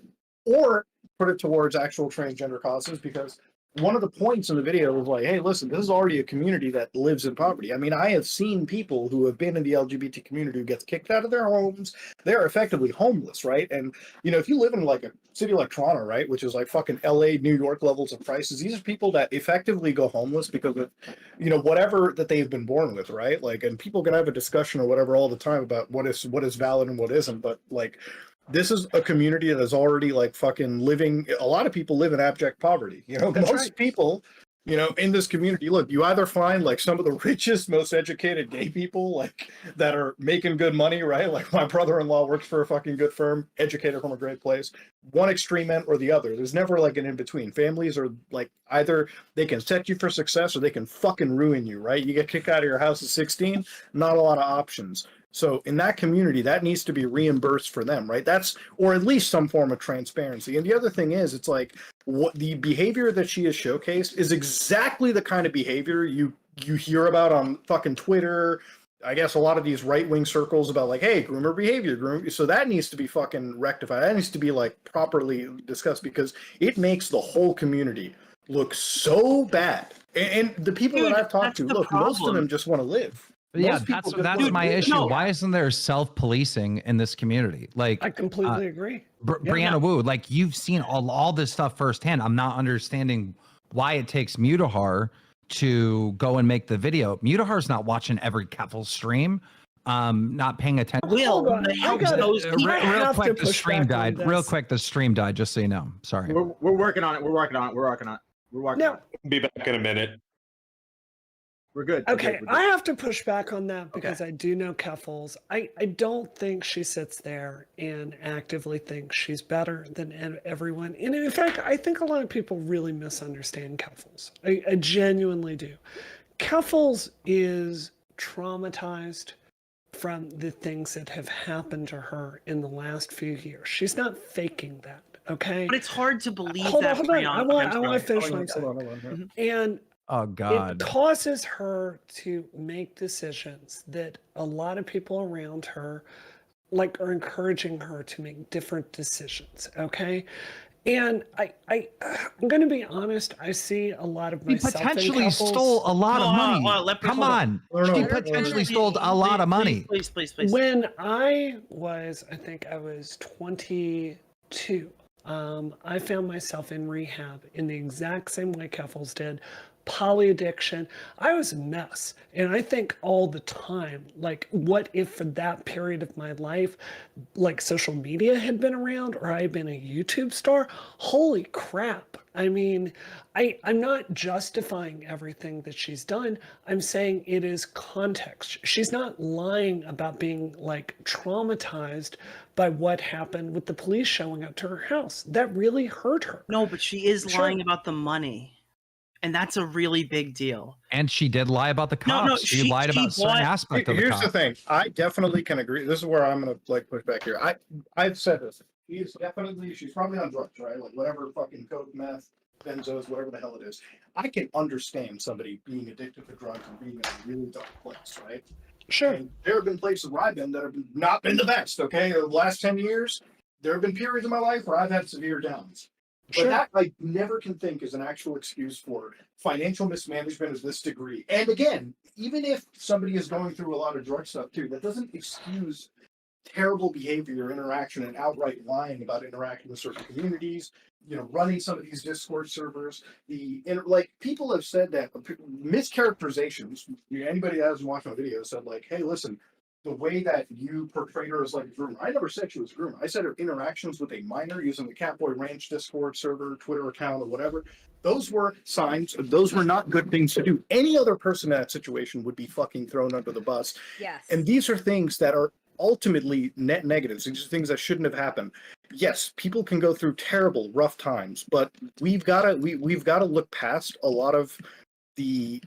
or put it towards actual transgender causes, because one of the points in the video was like, hey, listen, this is already a community that lives in poverty. I mean, I have seen people who have been in the LGBT community who gets kicked out of their homes. They're effectively homeless, right? And, you know, if you live in like a city like Toronto, right, which is like fucking LA, New York levels of prices, these are people that effectively go homeless because of, you know, whatever that they've been born with, right? Like, and people can have a discussion or whatever all the time about what is valid and what isn't, but like, this is a community that is already like fucking living. A lot of people live in abject poverty. You know, That's most right. people You know, in this community, look, you either find like some of the richest, most educated gay people, like that are making good money, right? Like my brother-in-law works for a fucking good firm, educated from a great place. One extreme end or the other. There's never like an in between. Families are like either they can set you for success or they can fucking ruin you, right? You get kicked out of your house at 16, not a lot of options. So in that community, that needs to be reimbursed for them, right? That's, or at least some form of transparency. And the other thing is, it's like what the behavior that she has showcased is exactly the kind of behavior you hear about on fucking Twitter. I guess a lot of these right-wing circles about like, hey, groomer behavior, groom. So that needs to be fucking rectified. That needs to be like properly discussed because it makes the whole community look so bad. And the people Dude, that I've talked that's to, the look, most of problem. them just want to live. Yeah, Most people just that's wanna my live. issue. No. Why isn't there self-policing in this community? Like, I completely agree. Yeah. Briana Wu, like you've seen all this stuff firsthand. I'm not understanding why it takes Mutahar to go and make the video. Mutahar's not watching every Keffals stream, not paying attention. Hold Will on, they I help gotta- those I people? have Real to quick, the push stream back on died. Real this. quick, the stream died. Just so you know. Sorry. We're working on it. We're working on it. We're working on it. We're working on Now, it. Be back in a minute. We're good. We're okay, good, we're good. I have to push back on that because I do know Keffals. I don't think she sits there and actively thinks she's better than everyone. And in fact, I think a lot of people really misunderstand Keffals. I genuinely do. Keffals is traumatized from the things that have happened to her in the last few years. She's not faking that, okay? But it's hard to believe Hold that. on. I Brianna. want I'm to sorry. finish what I'm Hold saying. on. And Oh it God. causes her to make decisions that a lot of people around her like are encouraging her to make different decisions, okay? And I'm going to be honest, I see a lot of He myself in potentially Keffals. stole a lot of No, money. let me- Come hold on. No, no, She no, no, potentially no. stole a lot of money. Please. When I think I was 22, I found myself in rehab in the exact same way Keffals did, poly addiction. I was a mess. And I think all the time, like, what if for that period of my life, like social media had been around or I had been a YouTube star? Holy crap. I mean, I'm not justifying everything that she's done. I'm saying it is context. She's not lying about being like traumatized by what happened with the police showing up to her house. That really hurt her. No, but she is Sure. lying about the money. And that's a really big deal. And she did lie about the No, cops. no, she she- lied she about certain bought- aspect of the Here's cops. the thing. I definitely can agree. This is where I'm gonna like push back here. I've said this. She's probably on drugs, right? Like whatever fucking coke, meth, benzos, whatever the hell it is. I can understand somebody being addicted to drugs and being in a really dark place, right? Sure. And there have been places where I've been that have not been the best. Okay, the last 10 years, there have been periods in my life where I've had severe downs. But Sure. that I never can think is an actual excuse for financial mismanagement of this degree. And again, even if somebody is going through a lot of drug stuff too, that doesn't excuse terrible behavior, interaction, and outright lying about interacting with certain communities. You know, running some of these Discord servers. Like people have said that mischaracterizations. Anybody that hasn't watched my video said like, "Hey, listen." The way that you portrayed her as like a groomer. I never said she was a groomer. I said her interactions with a minor using the Catboy Ranch Discord server, Twitter account, or whatever. Those were signs. Those were not good things to do. Any other person in that situation would be fucking thrown under the bus. Yes. And these are things that are ultimately net negatives. These are things that shouldn't have happened. Yes, people can go through terrible, rough times, but we've got to look past a lot of the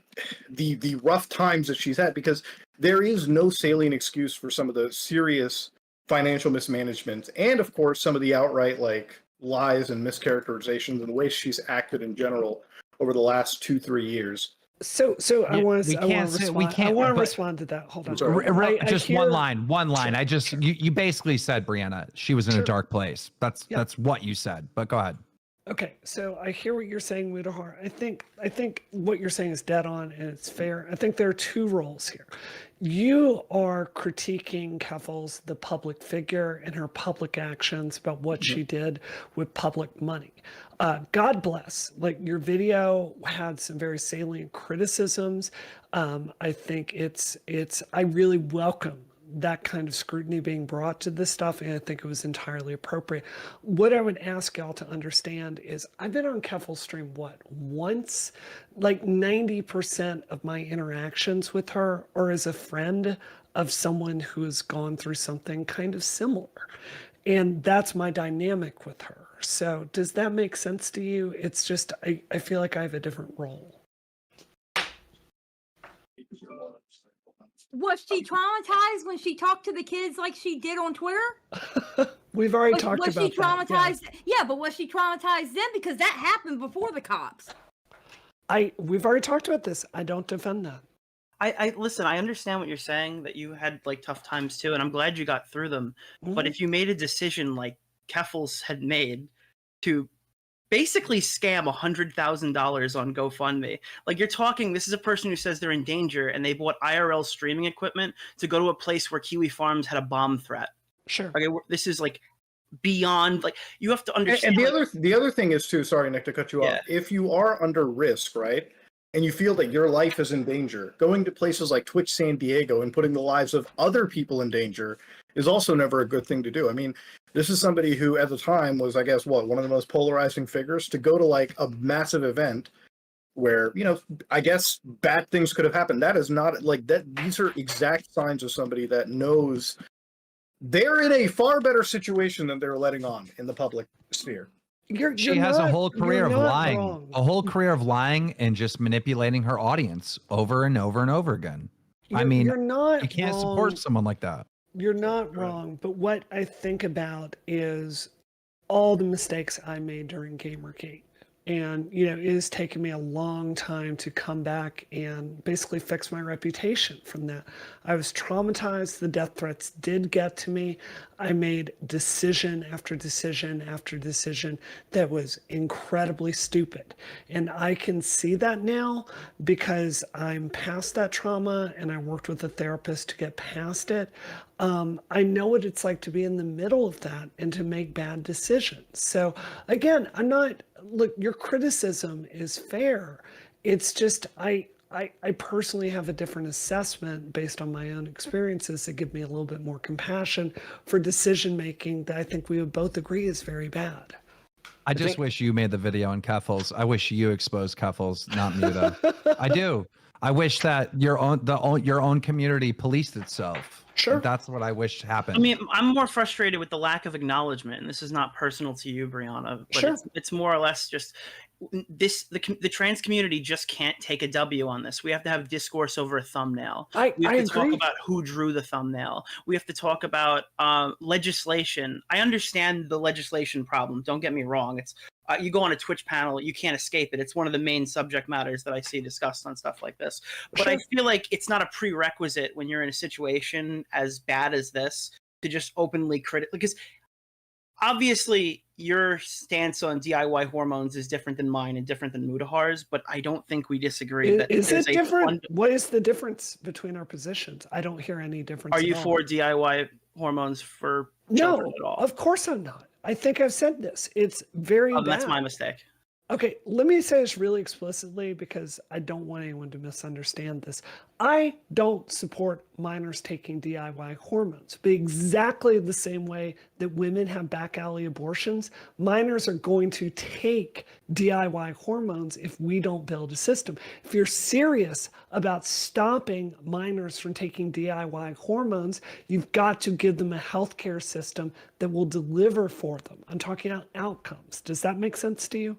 rough times that she's had because there is no salient excuse for some of the serious financial mismanagement and of course some of the outright like lies and mischaracterizations and the way she's acted in general over the last 2-3 years. So I Yeah, want we to can't say- we can't- I want to but- respond to that. Hold on. Sorry. Just hear- one line. Sure, I just you basically said, Briana, she was in Sure. a dark place. That's Yeah. that's what you said. But go ahead. Okay, so I hear what you're saying, Mutahar. I think what you're saying is dead on and it's fair. I think there are two roles here. You are critiquing Keffals, the public figure, and her public actions about what she did with public money. God bless. Like your video had some very salient criticisms. I think I really welcome that kind of scrutiny being brought to this stuff, and I think it was entirely appropriate. What I would ask y'all to understand is I've been on Keffals stream, once? Like 90% of my interactions with her are as a friend of someone who has gone through something kind of similar. And that's my dynamic with her. So does that make sense to you? It's just, I feel like I have a different role. Was she traumatized when she talked to the kids like she did on Twitter? We've already Was, talked was about she traumatized? that. Yeah, but was she traumatized then? Because that happened before the cops. We've already talked about this. I don't defend that. I listen, I understand what you're saying, that you had like tough times too, and I'm glad you got through them. But if you made a decision like Keffals had made to basically scam $100,000 on GoFundMe, like you're talking, this is a person who says they're in danger and they bought IRL streaming equipment to go to a place where Kiwi Farms had a bomb threat. Sure. Okay, this is like beyond, like, you have to understand. And the other thing is too, sorry Nick to cut you off, if you are under risk, right, and you feel that your life is in danger, going to places like Twitch San Diego and putting the lives of other people in danger is also never a good thing to do. I mean, this is somebody who at the time was, I guess, one of the most polarizing figures, to go to like a massive event where, you know, I guess bad things could have happened. That is not like that. These are exact signs of somebody that knows they're in a far better situation than they're letting on in the public sphere. She has a whole career of lying, and just manipulating her audience over and over and over again. I mean, you can't support someone like that. You're not wrong, but what I think about is all the mistakes I made during Gamergate. And, you know, it has taken me a long time to come back and basically fix my reputation from that. I was traumatized. The death threats did get to me. I made decision after decision after decision that was incredibly stupid. And I can see that now because I'm past that trauma and I worked with a therapist to get past it. I know what it's like to be in the middle of that and to make bad decisions. So again, look, your criticism is fair. It's just, I personally have a different assessment based on my own experiences that give me a little bit more compassion for decision-making that I think we would both agree is very bad. I just wish you made the video on Keffals. I wish you exposed Keffals, not me though. I do. I wish that your own community policed itself. Sure. That's what I wish happened. I mean, I'm more frustrated with the lack of acknowledgement, and this is not personal to you, Briana, but it's more or less just the trans community just can't take a W on this. We have to have discourse over a thumbnail. We have to talk about who drew the thumbnail. We have to talk about legislation. I understand the legislation problem. Don't get me wrong. It's you go on a Twitch panel, you can't escape it. It's one of the main subject matters that I see discussed on stuff like this. But I feel like it's not a prerequisite when you're in a situation as bad as this to just openly critic, because obviously your stance on DIY hormones is different than mine and different than Mudahar's, but I don't think we disagree. Is it different? What is the difference between our positions? I don't hear any difference. Are you for DIY hormones for children at all? Of course I'm not. I think I've said this. It's very bad. That's my mistake. Okay, let me say this really explicitly because I don't want anyone to misunderstand this. I don't support minors taking DIY hormones, but exactly the same way that women have back alley abortions, minors are going to take DIY hormones if we don't build a system. If you're serious about stopping minors from taking DIY hormones, you've got to give them a healthcare system that will deliver for them. I'm talking about outcomes. Does that make sense to you?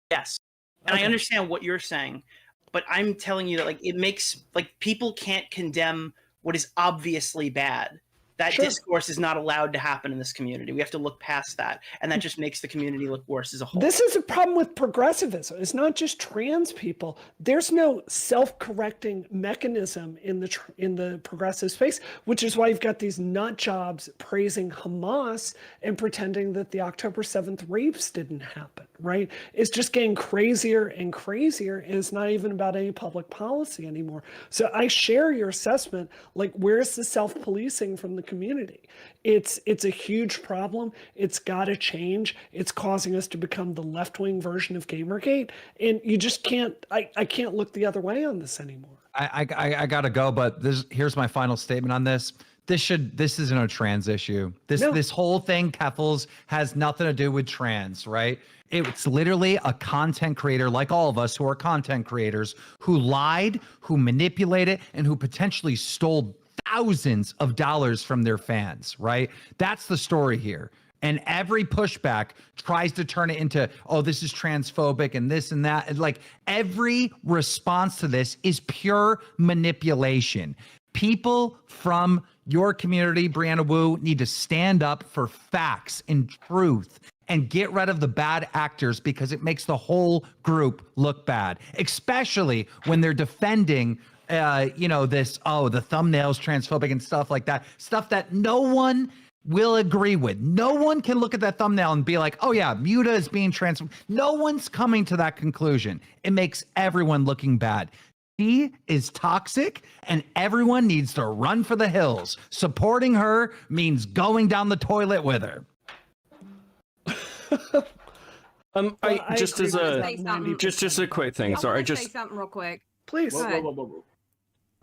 Yes. And I understand what you're saying, but I'm telling you that like it makes like people can't condemn what is obviously bad. That discourse is not allowed to happen in this community. We have to look past that. And that just makes the community look worse as a whole. This is a problem with progressivism. It's not just trans people. There's no self-correcting mechanism in the progressive space, which is why you've got these nut jobs praising Hamas and pretending that the October 7th rapes didn't happen, right? It's just getting crazier and crazier, and it's not even about any public policy anymore. So I share your assessment, like where's the self-policing from the community? It's a huge problem. It's got to change. It's causing us to become the left-wing version of Gamergate, and you just can't. I can't look the other way on this anymore. I gotta go, but here's my final statement on this. This isn't a trans issue. This whole thing, Keffals, has nothing to do with trans, right? It's literally a content creator like all of us who are content creators who lied, who manipulated, and who potentially stole thousands of dollars from their fans, right? That's the story here. And every pushback tries to turn it into, oh, this is transphobic and this and that. And like every response to this is pure manipulation. People from your community, Briana Wu, need to stand up for facts and truth and get rid of the bad actors because it makes the whole group look bad, especially when they're defending, the thumbnail's transphobic and stuff like that, stuff that no one will agree with. No one can look at that thumbnail and be like, oh yeah, Muta is being transphobic. No one's coming to that conclusion. It makes everyone looking bad. She is toxic and everyone needs to run for the hills. Supporting her means going down the toilet with her. Just a quick thing. I Sorry, want to say something real quick. Please. Go ahead. Whoa.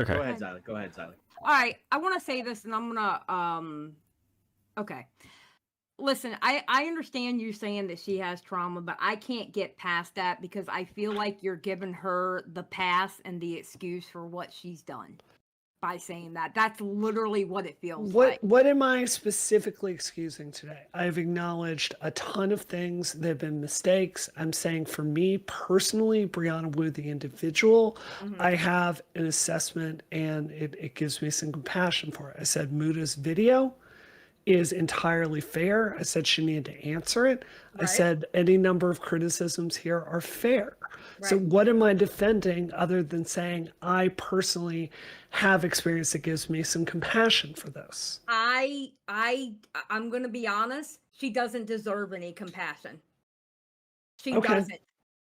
okay. Go ahead, Xylee. All right, I want to say this, and I'm gonna okay. Listen, I understand you saying that she has trauma, but I can't get past that because I feel like you're giving her the pass and the excuse for what she's done by saying that. That's literally what it feels like. What am I specifically excusing today? I've acknowledged a ton of things. There have been mistakes. I'm saying for me personally, Briana Wu, the individual, I have an assessment and it gives me some compassion for it. I said Muta's video is entirely fair. I said she needed to answer it. Right. I said any number of criticisms here are fair. Right. So what am I defending other than saying I personally have experience that gives me some compassion for this? I'm going to be honest. She doesn't deserve any compassion. She doesn't.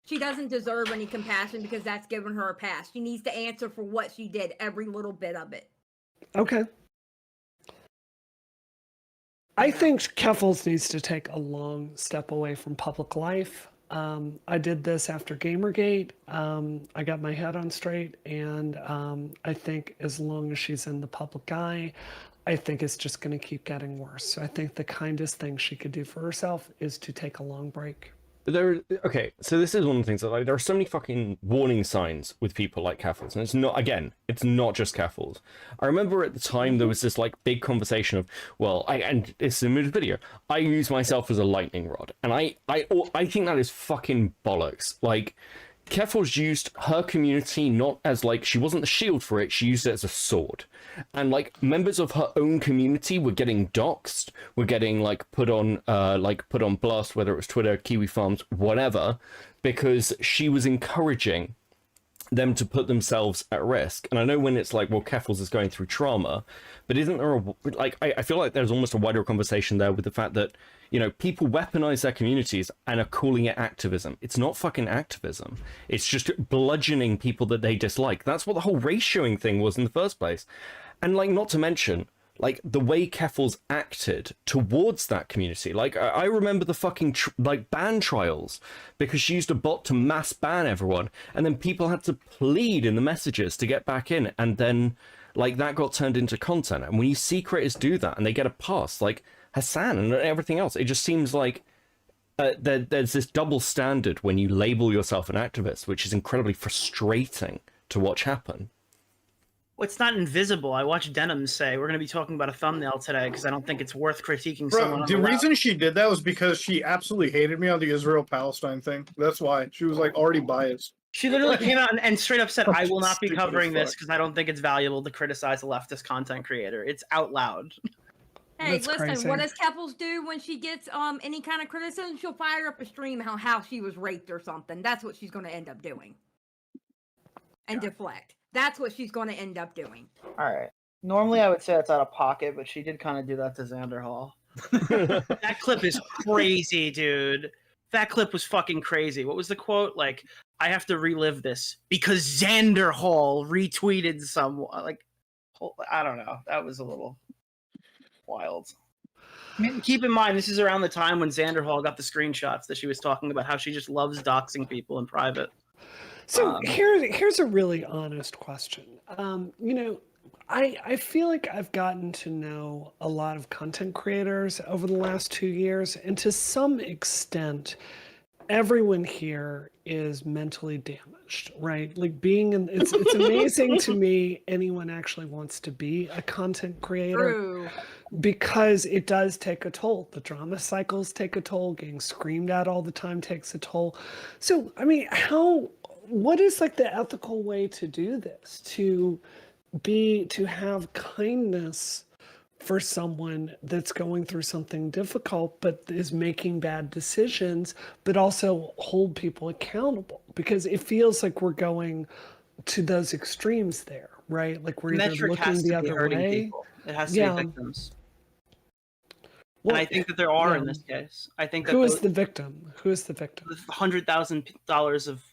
She doesn't deserve any compassion because that's giving her a pass. She needs to answer for what she did, every little bit of it. Okay. I think Keffals needs to take a long step away from public life. I did this after Gamergate. I got my head on straight, and I think as long as she's in the public eye, I think it's just going to keep getting worse. So I think the kindest thing she could do for herself is to take a long break. Okay, so this is one of the things that there are so many fucking warning signs with people like Keffals, and it's not just Keffals. I remember at the time there was this like big conversation of, well, and it's in the video, I use myself as a lightning rod, and I think that is fucking bollocks. Like, Keffals used her community not as like, she wasn't the shield for it, she used it as a sword. And like members of her own community were getting doxxed, were getting like put on blast, whether it was Twitter, Kiwi Farms, whatever, because she was encouraging them to put themselves at risk. And I know when it's like, well, Keffals is going through trauma, but isn't there I feel like there's almost a wider conversation there with the fact that, you know, people weaponize their communities and are calling it activism. It's not fucking activism. It's just bludgeoning people that they dislike. That's what the whole ratioing thing was in the first place. And like, not to mention, like the way Keffals acted towards that community. Like I remember the fucking ban trials because she used a bot to mass ban everyone, and then people had to plead in the messages to get back in, and then like that got turned into content. And when you see creators do that and they get a pass, like Hassan and everything else, it just seems like there's this double standard when you label yourself an activist, which is incredibly frustrating to watch happen. Well, it's not invisible. I watched Denim say we're going to be talking about a thumbnail today because I don't think it's worth critiquing someone. The reason she did that was because she absolutely hated me on the Israel-Palestine thing. That's why. She was like already biased. She literally came out and straight up said, I will not be covering this because I don't think it's valuable to criticize a leftist content creator. It's out loud. Hey, That's listen, crazy. what does Keffals do when she gets any kind of criticism? She'll fire up a stream how she was raped or something. That's what she's going to end up doing. And deflect. That's what she's going to end up doing. All right. Normally I would say that's out of pocket, but she did kind of do that to Xander Hall. That clip is crazy, dude. That clip was fucking crazy. What was the quote? Like, I have to relive this because Xander Hall retweeted someone. Like, I don't know. That was a little wild. I mean, keep in mind, this is around the time when Xander Hall got the screenshots that she was talking about how she just loves doxing people in private. So here's a really honest question. You know, I feel like I've gotten to know a lot of content creators over the last 2 years, and to some extent, everyone here is mentally damaged, right? Like being in it's amazing to me anyone actually wants to be a content creator True. because it does take a toll. The drama cycles take a toll, getting screamed at all the time takes a toll. So, I mean, what is like the ethical way to do this? To have kindness for someone that's going through something difficult but is making bad decisions, but also hold people accountable, because it feels like we're going to those extremes there, right? Like we're The either metric looking has the to be other hurting way. people. It has to Yeah. be victims. Well, And I think that there are in yeah. this case. I think that Who is the victim? Who is the victim? the $100,000 of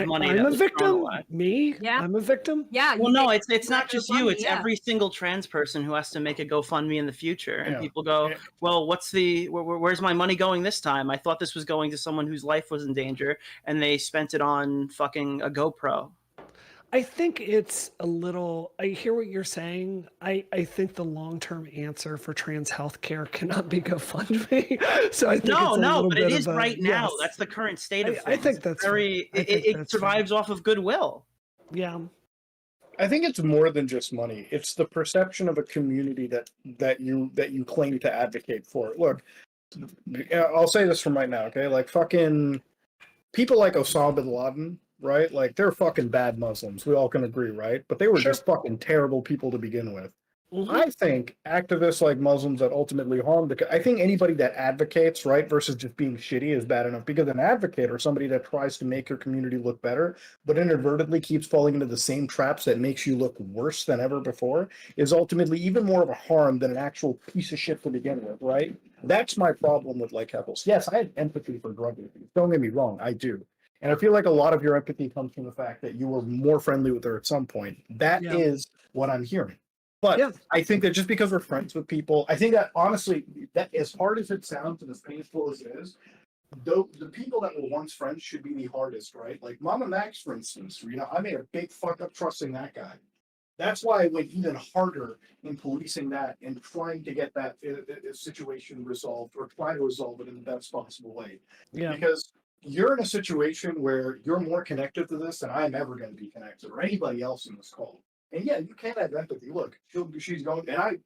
money I'm that a was thrown victim. away. Me? Yeah. I'm a victim. Yeah. Well, you no, make it's not just you. GoFundMe, It's every single trans person who has to make a GoFundMe in the future, and Yeah. people go, Yeah. "Well, where's my money going this time? I thought this was going to someone whose life was in danger, and they spent it on fucking a GoPro." I think it's a little, I hear what you're saying. I think the long-term answer for trans healthcare cannot be GoFundMe. So I think it's a No, little but bit it is of a, right now. yes. That's the current state of I things. think that's very. fair. I think It that's fair. survives off of goodwill. Yeah. I think it's more than just money. It's the perception of a community that you claim to advocate for. Look, I'll say this from right now, okay? Like fucking people like Osama bin Laden, right? Like they're fucking bad Muslims. We all can agree, right? But they were Sure. just fucking terrible people to begin with. Mhm. I think activists like Muslims that ultimately harm I think anybody that advocates, right, versus just being shitty is bad enough, because an advocate or somebody that tries to make your community look better, but inadvertently keeps falling into the same traps that makes you look worse than ever before, is ultimately even more of a harm than an actual piece of shit to begin with, right? That's my problem with like Keffals. Yes, I have empathy for drug abuse. Don't get me wrong, I do. And I feel like a lot of your empathy comes from the fact that you were more friendly with her at some point. That Yeah. is what I'm hearing. But Yeah. I think that just because we're friends with people, I think that honestly, that as hard as it sounds and as painful as it is, the people that were once friends should be the hardest, right? Like Mama Max, for instance, I made a big fuck up trusting that guy. That's why I went even harder in policing that and trying to get that situation resolved, or try to resolve it in the best possible way. Yeah. Because you're in a situation where you're more connected to this than I'm ever going to be connected, or anybody else in this call. And yeah, you can have empathy. Look, she's going, and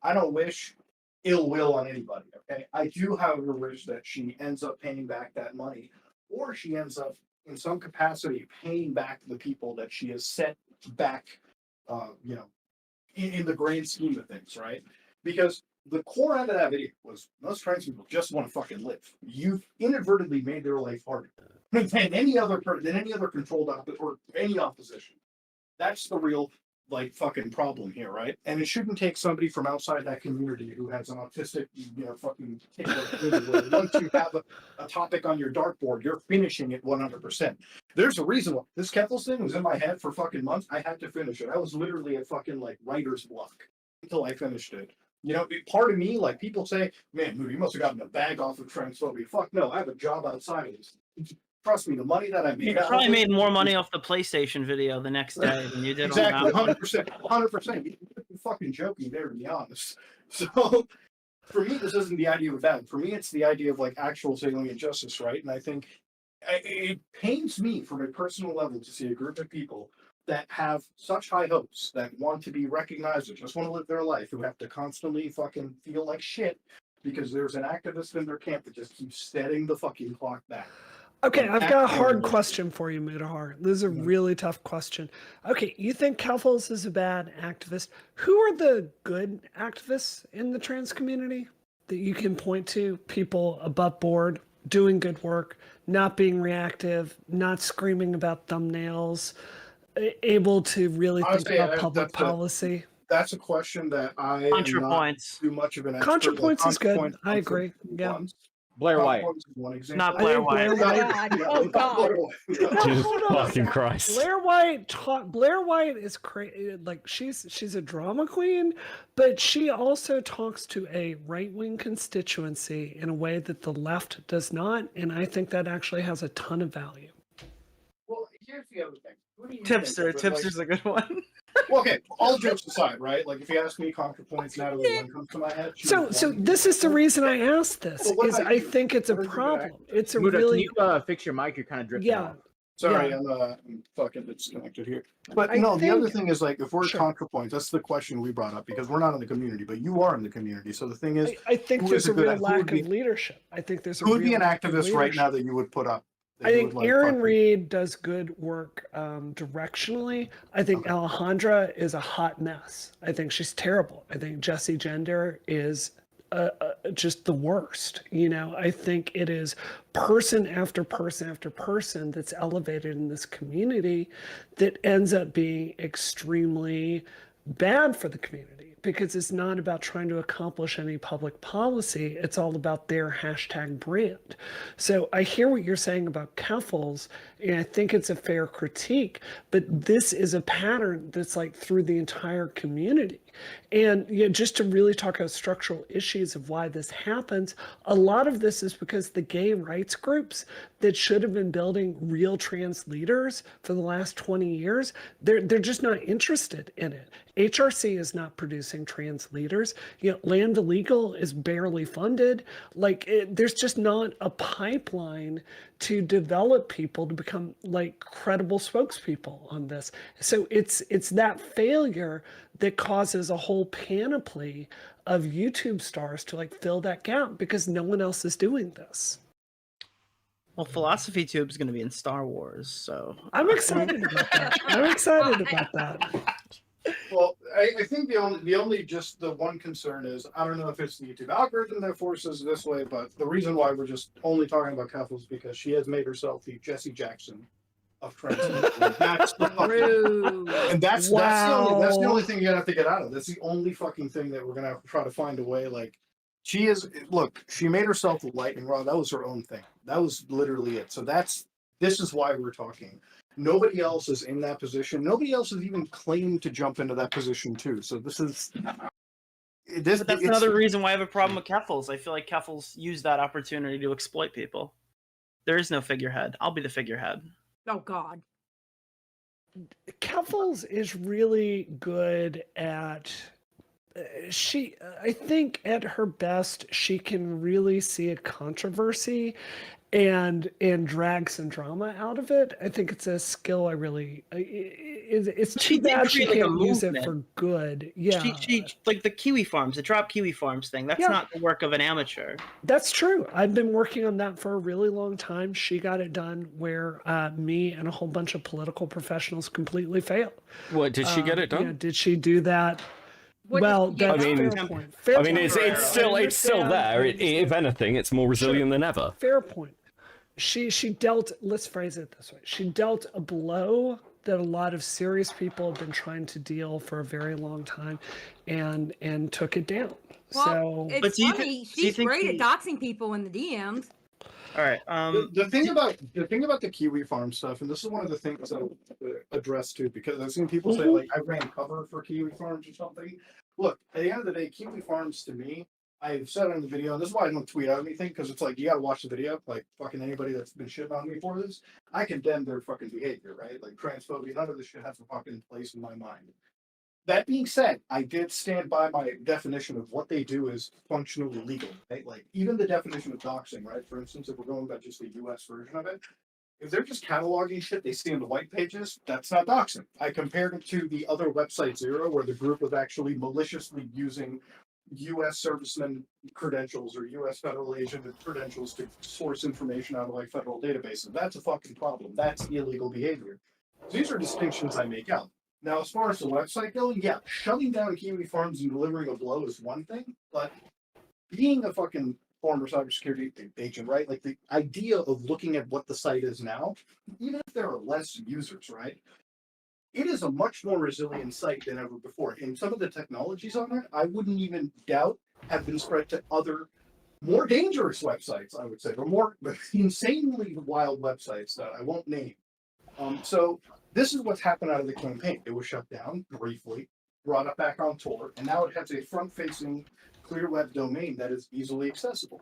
I don't wish ill will on anybody. Okay, I do, however, wish that she ends up paying back that money, or she ends up in some capacity paying back the people that she has set back. In the grand scheme of things, right? Because the core end of that video was most trans people just want to fucking live. You've inadvertently made their life harder than any other controlled or any opposition. That's the real fucking problem here, right? And it shouldn't take somebody from outside that community who has an autistic, fucking once you have a topic on your dartboard, you're finishing it 100%. There's a reason why this Keffals thing was in my head for fucking months. I had to finish it. I was literally at fucking writer's block until I finished it. Part of me, people say, man, you must have gotten a bag off of transphobia. Fuck no, I have a job outside of this. Trust me, the money that I made. You probably made more money off the PlayStation video the next day than you did exactly, on that. 100%. You're fucking joking there, to be honest. So, for me, this isn't the idea of that. For me, it's the idea of actual salient justice, right? And I think it pains me from a personal level to see a group of people that have such high hopes, that want to be recognized, or just want to live their life, who have to constantly fucking feel like shit because there's an activist in their camp that just keeps setting the fucking clock back. Okay, I've got a hard question for you, Mutahar. This is a really tough question. Okay, you think Keffals is a bad activist. Who are the good activists in the trans community that you can point to? People above board, doing good work, not being reactive, not screaming about thumbnails, able to really think about public policy. That's a question that I ContraPoints. Too much of an expert. ContraPoints is good. I agree. Yeah. Blair White. Not Blair White. Oh God. Jesus hold on a fucking second. Christ. Blair White is crazy. She's a drama queen, but she also talks to a right-wing constituency in a way that the left does not, and I think that actually has a ton of value. Well, here's the other thing. Tipster. but, like, Tipster's a good one. well, okay, all jokes aside, right? Like, if you ask me, ContraPoints, Natalie Lynn comes to my head. She So, was so one. this is the reason I asked this. Well, what Is about I you? think it's a What is your problem. It's a Muda, really can you fix your mic? You're kind of drifting yeah. off. Sorry, Yeah. I'm fucking disconnected here. But I no, the other think- thing is, like, if we're Sure. ContraPoints, that's the question we brought up, because we're not in the community, but you are in the community. So the thing is, I think who there's is a a good- real who lack would be- of leadership. I think there's a who would be real an lack of activist right now leadership. that you would put up? that I you think would, like, Aaron fucking- Reed does good work directionally. I think Alejandra is a hot mess. I think she's terrible. I think Jessie Gender is just the worst. You know, I think it is person after person after person that's elevated in this community that ends up being extremely bad for the community, because it's not about trying to accomplish any public policy. It's all about their hashtag brand. So I hear what you're saying about Keffals, and I think it's a fair critique, but this is a pattern that's like through the entire community. And you know, just to really talk about structural issues of why this happens, a lot of this is because the gay rights groups that should have been building real trans leaders for the last 20 years, they're just not interested in it. HRC is not producing trans leaders. You know, Land Illegal is barely funded. Like, there's just not a pipeline to develop people to become like credible spokespeople on this. So it's that failure that causes a whole panoply of YouTube stars to like fill that gap, because no one else is doing this. Well, Philosophy Tube is going to be in Star Wars, so I'm excited about that. I'm excited about that. Well, I think the only just the one concern is, I don't know if it's the YouTube algorithm that forces this way, but the reason why we're just only talking about Keffals is because she has made herself the Jesse Jackson of trans. That's the Rude. and that's the Wow. only thing you're gonna have to get out of. That's the only fucking thing that we're gonna have to try to find a way. Like, she made herself a lightning rod. That was her own thing. That was literally it. So this is why we're talking. Nobody else is in that position. Nobody else has even claimed to jump into that position too. So this is But that's another reason why I have a problem with Keffals. I feel like Keffals used that opportunity to exploit people. There is no figurehead. I'll be the figurehead. Oh God. Keffals is really good at I think at her best, she can really see a controversy and drag some drama out of it. I think it's a skill I really it's She too did bad she create, like, a can't use it movement. for good. Yeah. She like the Kiwi Farms, the Drop Kiwi Farms thing. That's Yeah. not the work of an amateur. That's true. I've been working on that for a really long time. She got it done where me and a whole bunch of political professionals completely failed. What did she get it done? Yeah, did she do that? What- Well, yeah, that's I mean- fair point. Fair I mean, point. it's still I there. understand. If anything, it's more resilient than ever. Fair point. She dealt, let's phrase it this way. She dealt a blow that a lot of serious people have been trying to deal for a very long time, and took it down. Well, So But it's do you funny. do you She's think great she- at doxing people in the DMs. All right. the thing about the Kiwi Farm stuff, and this is one of the things that I address too, because I've seen people say like I ran cover for Kiwi Farms or something. Look, at the end of the day, Kiwi Farms to me, I've said it on the video, and this is why I don't tweet out anything, because it's like you gotta watch the video. Like fucking anybody that's been shitting on me for this, I condemn their fucking behavior, right? Like transphobia, none of this shit has a fucking place in my mind. That being said, I did stand by my definition of what they do is functionally legal, right? Like even the definition of doxing, right? For instance, if we're going by just the US version of it, if they're just cataloging shit they see in the white pages, that's not doxing. I compared it to the other website Zero, where the group was actually maliciously using US servicemen credentials or US federal agent credentials to source information out of like federal databases. That's a fucking problem. That's illegal behavior. These are distinctions I make out. Now, as far as the website going, yeah, shutting down Kiwi Farms and delivering a blow is one thing, but being a fucking former cybersecurity agent, right? Like the idea of looking at what the site is now, even if there are less users, right? It is a much more resilient site than ever before. And some of the technologies on it, I wouldn't even doubt have been spread to other more dangerous websites, I would say, or more insanely wild websites that I won't name. So this is what's happened out of the campaign. It was shut down briefly, brought up back on tour, and now it has a front-facing clear web domain that is easily accessible.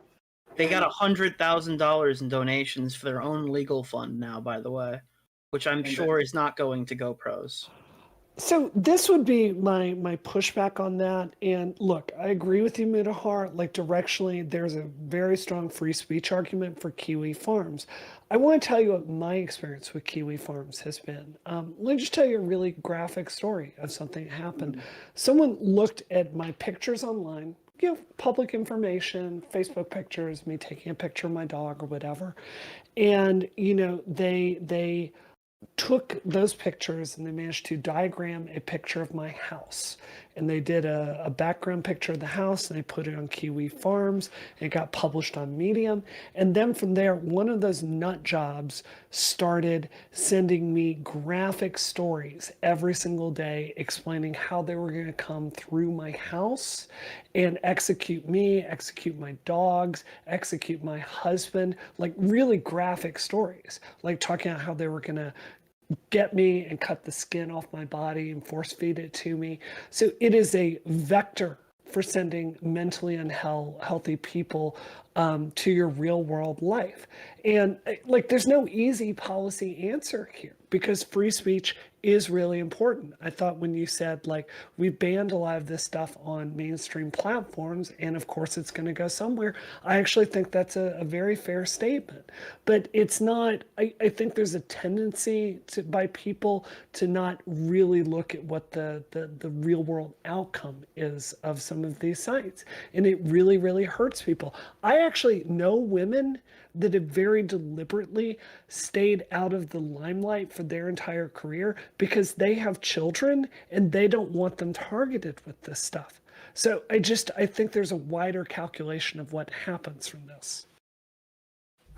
They got $100,000 in donations for their own legal fund now, by the way. which I'm sure is not going to GoPros. So this would be my pushback on that. And look, I agree with you, Mutahar. Like directionally, there's a very strong free speech argument for Kiwi Farms. I want to tell you what my experience with Kiwi Farms has been. Let me just tell you a really graphic story of something that happened. Someone looked at my pictures online, public information, Facebook pictures, me taking a picture of my dog or whatever, and they took those pictures and they managed to diagram a picture of my house. And they did a background picture of the house and they put it on Kiwi Farms. It got published on Medium. And then from there, one of those nut jobs started sending me graphic stories every single day explaining how they were going to come through my house and execute me, execute my dogs, execute my husband, like really graphic stories, like talking about how they were going to get me and cut the skin off my body and force feed it to me. So it is a vector for sending mentally unhealthy people to your real world life. And like, there's no easy policy answer here because free speech is really important. I thought when you said like we banned a lot of this stuff on mainstream platforms and of course it's going to go somewhere, I actually think that's a very fair statement. But it's not, I think there's a tendency by people to not really look at what the real world outcome is of some of these sites. And it really, really hurts people. I actually know women that have very deliberately stayed out of the limelight for their entire career because they have children and they don't want them targeted with this stuff. So I think there's a wider calculation of what happens from this.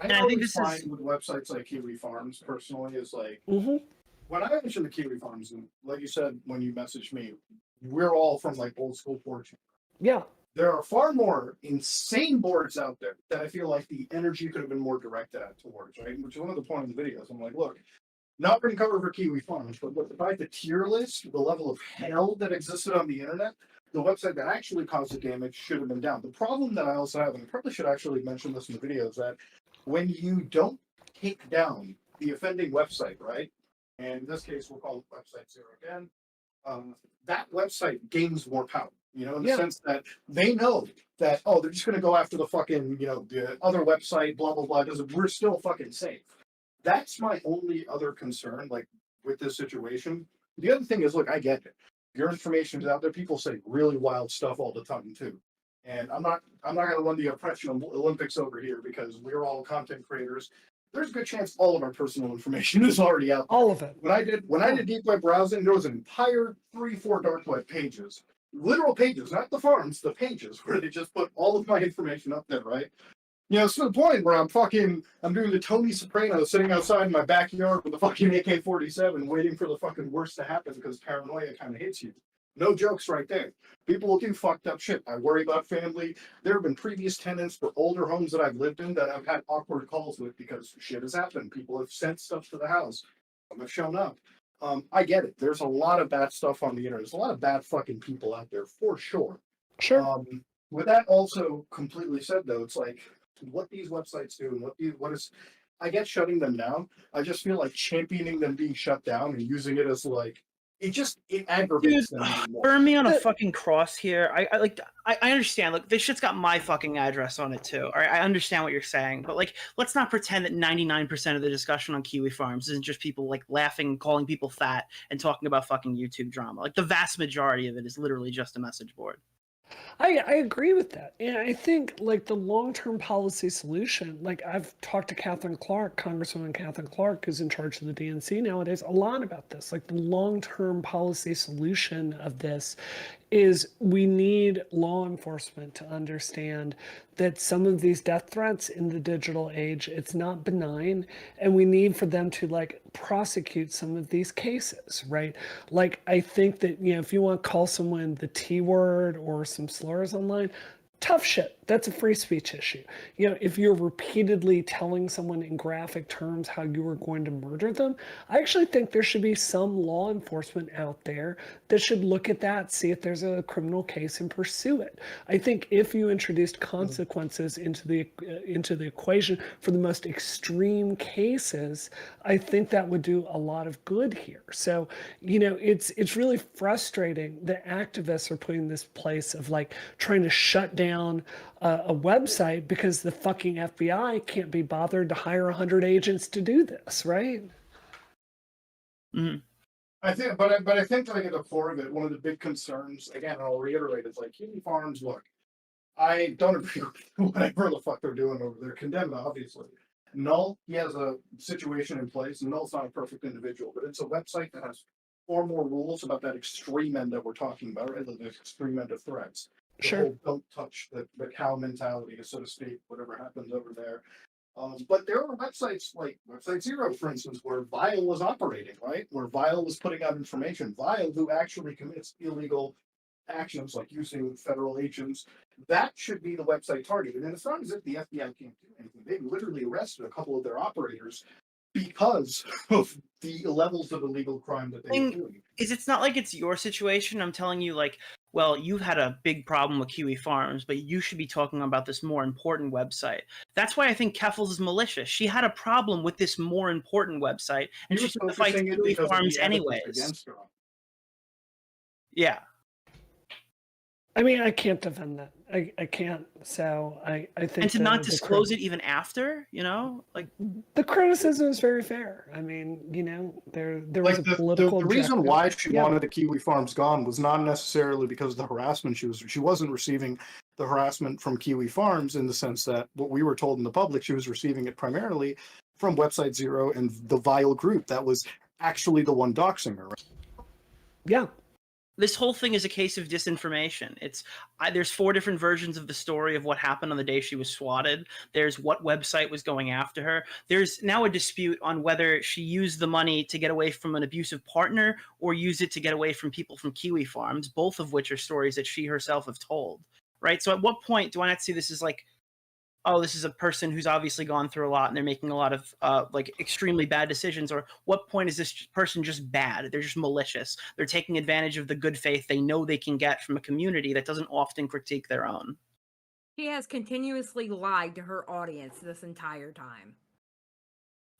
I think this is with websites like Kiwi Farms personally is like when I mentioned the Kiwi Farms, and like you said when you messaged me, we're all from like old school Portugal. Yeah. There are far more insane boards out there that I feel like the energy could have been more directed at towards, right? Which is one of the points of the videos. I'm like, look, not going to cover for Kiwi Farms, but if I had the tier list, the level of hell that existed on the internet, the website that actually caused the damage should have been down. The problem that I also have, and I probably should actually mention this in the video, is that when you don't take down the offending website, right? And in this case, we'll call it website 0 again. That website gains more power. In the sense that they know that, they're just going to go after the fucking, the other website, blah, blah, blah, because we're still fucking safe. That's my only other concern, like, with this situation. The other thing is, look, I get it. Your information is out there. People say really wild stuff all the time, too. And I'm not going to run the oppression Olympics over here because we're all content creators. There's a good chance all of our personal information is already out there. All of it. When I did deep web browsing, there was an entire 3-4 dark web pages. Literal pages, not the farms, the pages where they just put all of my information up there, right? It's to the point where I'm doing the Tony Soprano sitting outside in my backyard with a fucking AK-47 waiting for the fucking worst to happen because paranoia kind of hits you. No jokes right there. People will do fucked up shit. I worry about family. There have been previous tenants for older homes that I've lived in that I've had awkward calls with because shit has happened. People have sent stuff to the house. Some have shown up. I get it. There's a lot of bad stuff on the internet. There's a lot of bad fucking people out there for sure. Sure. With that also completely said though, it's like what these websites do and what is I get shutting them down. I just feel like championing them being shut down and using it as like it aggravates them even more. Burn me on a fucking cross here. I understand. Look, this shit's got my fucking address on it too. All right, I understand what you're saying, but like, let's not pretend that 99% of the discussion on Kiwi Farms isn't just people like laughing and calling people fat and talking about fucking YouTube drama. Like the vast majority of it is literally just a message board. I agree with that. And I think like the long-term policy solution, like I've talked to Catherine Clark, Congresswoman Catherine Clark, who's in charge of the DNC nowadays, a lot about this. Like the long-term policy solution of this is we need law enforcement to understand that some of these death threats in the digital age, it's not benign, and we need for them to like prosecute some of these cases, right? Like I think that, if you want to call someone the T word or some slurs online, tough shit. That's a free speech issue. If you're repeatedly telling someone in graphic terms how you are going to murder them, I actually think there should be some law enforcement out there that should look at that, see if there's a criminal case and pursue it. I think if you introduced consequences into the equation for the most extreme cases, I think that would do a lot of good here. So, it's really frustrating that activists are put in this place of like trying to shut down a website because the fucking FBI can't be bothered to hire 100 agents to do this, right? Mm-hmm. I think, but I think like at the core of it, one of the big concerns, again, and I'll reiterate, is like Kiwi Farms. Look, I don't agree with whatever the fuck they're doing over there. Condemned, obviously. Null, he has a situation in place, and Null's not a perfect individual, but it's a website that has far more rules about that extreme end that we're talking about, right? The extreme end of threats. The Sure. whole don't touch the cow mentality, so to speak, whatever happens over there. But there are websites like Website Zero, for instance, where Vile was operating, right? Where Vile was putting out information. Vile, who actually commits illegal actions like using federal agents, that should be the website targeted. And it's not as if the FBI can't do anything. They literally arrested a couple of their operators because of the levels of illegal crime that they were doing. It's not like it's your situation. I'm telling you, like, well, you've had a big problem with Kiwi Farms, but you should be talking about this more important website. That's why I think Keffals is malicious. She had a problem with this more important website, and she took the fight to Kiwi Farms anyways. Yeah. I mean, I can't defend that. I can't. So I think. And to not disclose it even after, like the criticism is very fair. I mean, there was a political. The reason why she wanted the Kiwi Farms gone was not necessarily because of the harassment she wasn't receiving the harassment from Kiwi Farms in the sense that what we were told in the public, she was receiving it primarily from Website Zero and the Vile group that was actually the one doxing her. Right? Yeah. This whole thing is a case of disinformation. There's 4 different versions of the story of what happened on the day she was swatted. There's what website was going after her. There's now a dispute on whether she used the money to get away from an abusive partner or use it to get away from people from Kiwi Farms, both of which are stories that she herself have told, right? So at what point do I not see this as like, oh, this is a person who's obviously gone through a lot and they're making a lot of like extremely bad decisions? Or what point is this person just bad? They're just malicious. They're taking advantage of the good faith they know they can get from a community that doesn't often critique their own. She has continuously lied to her audience this entire time.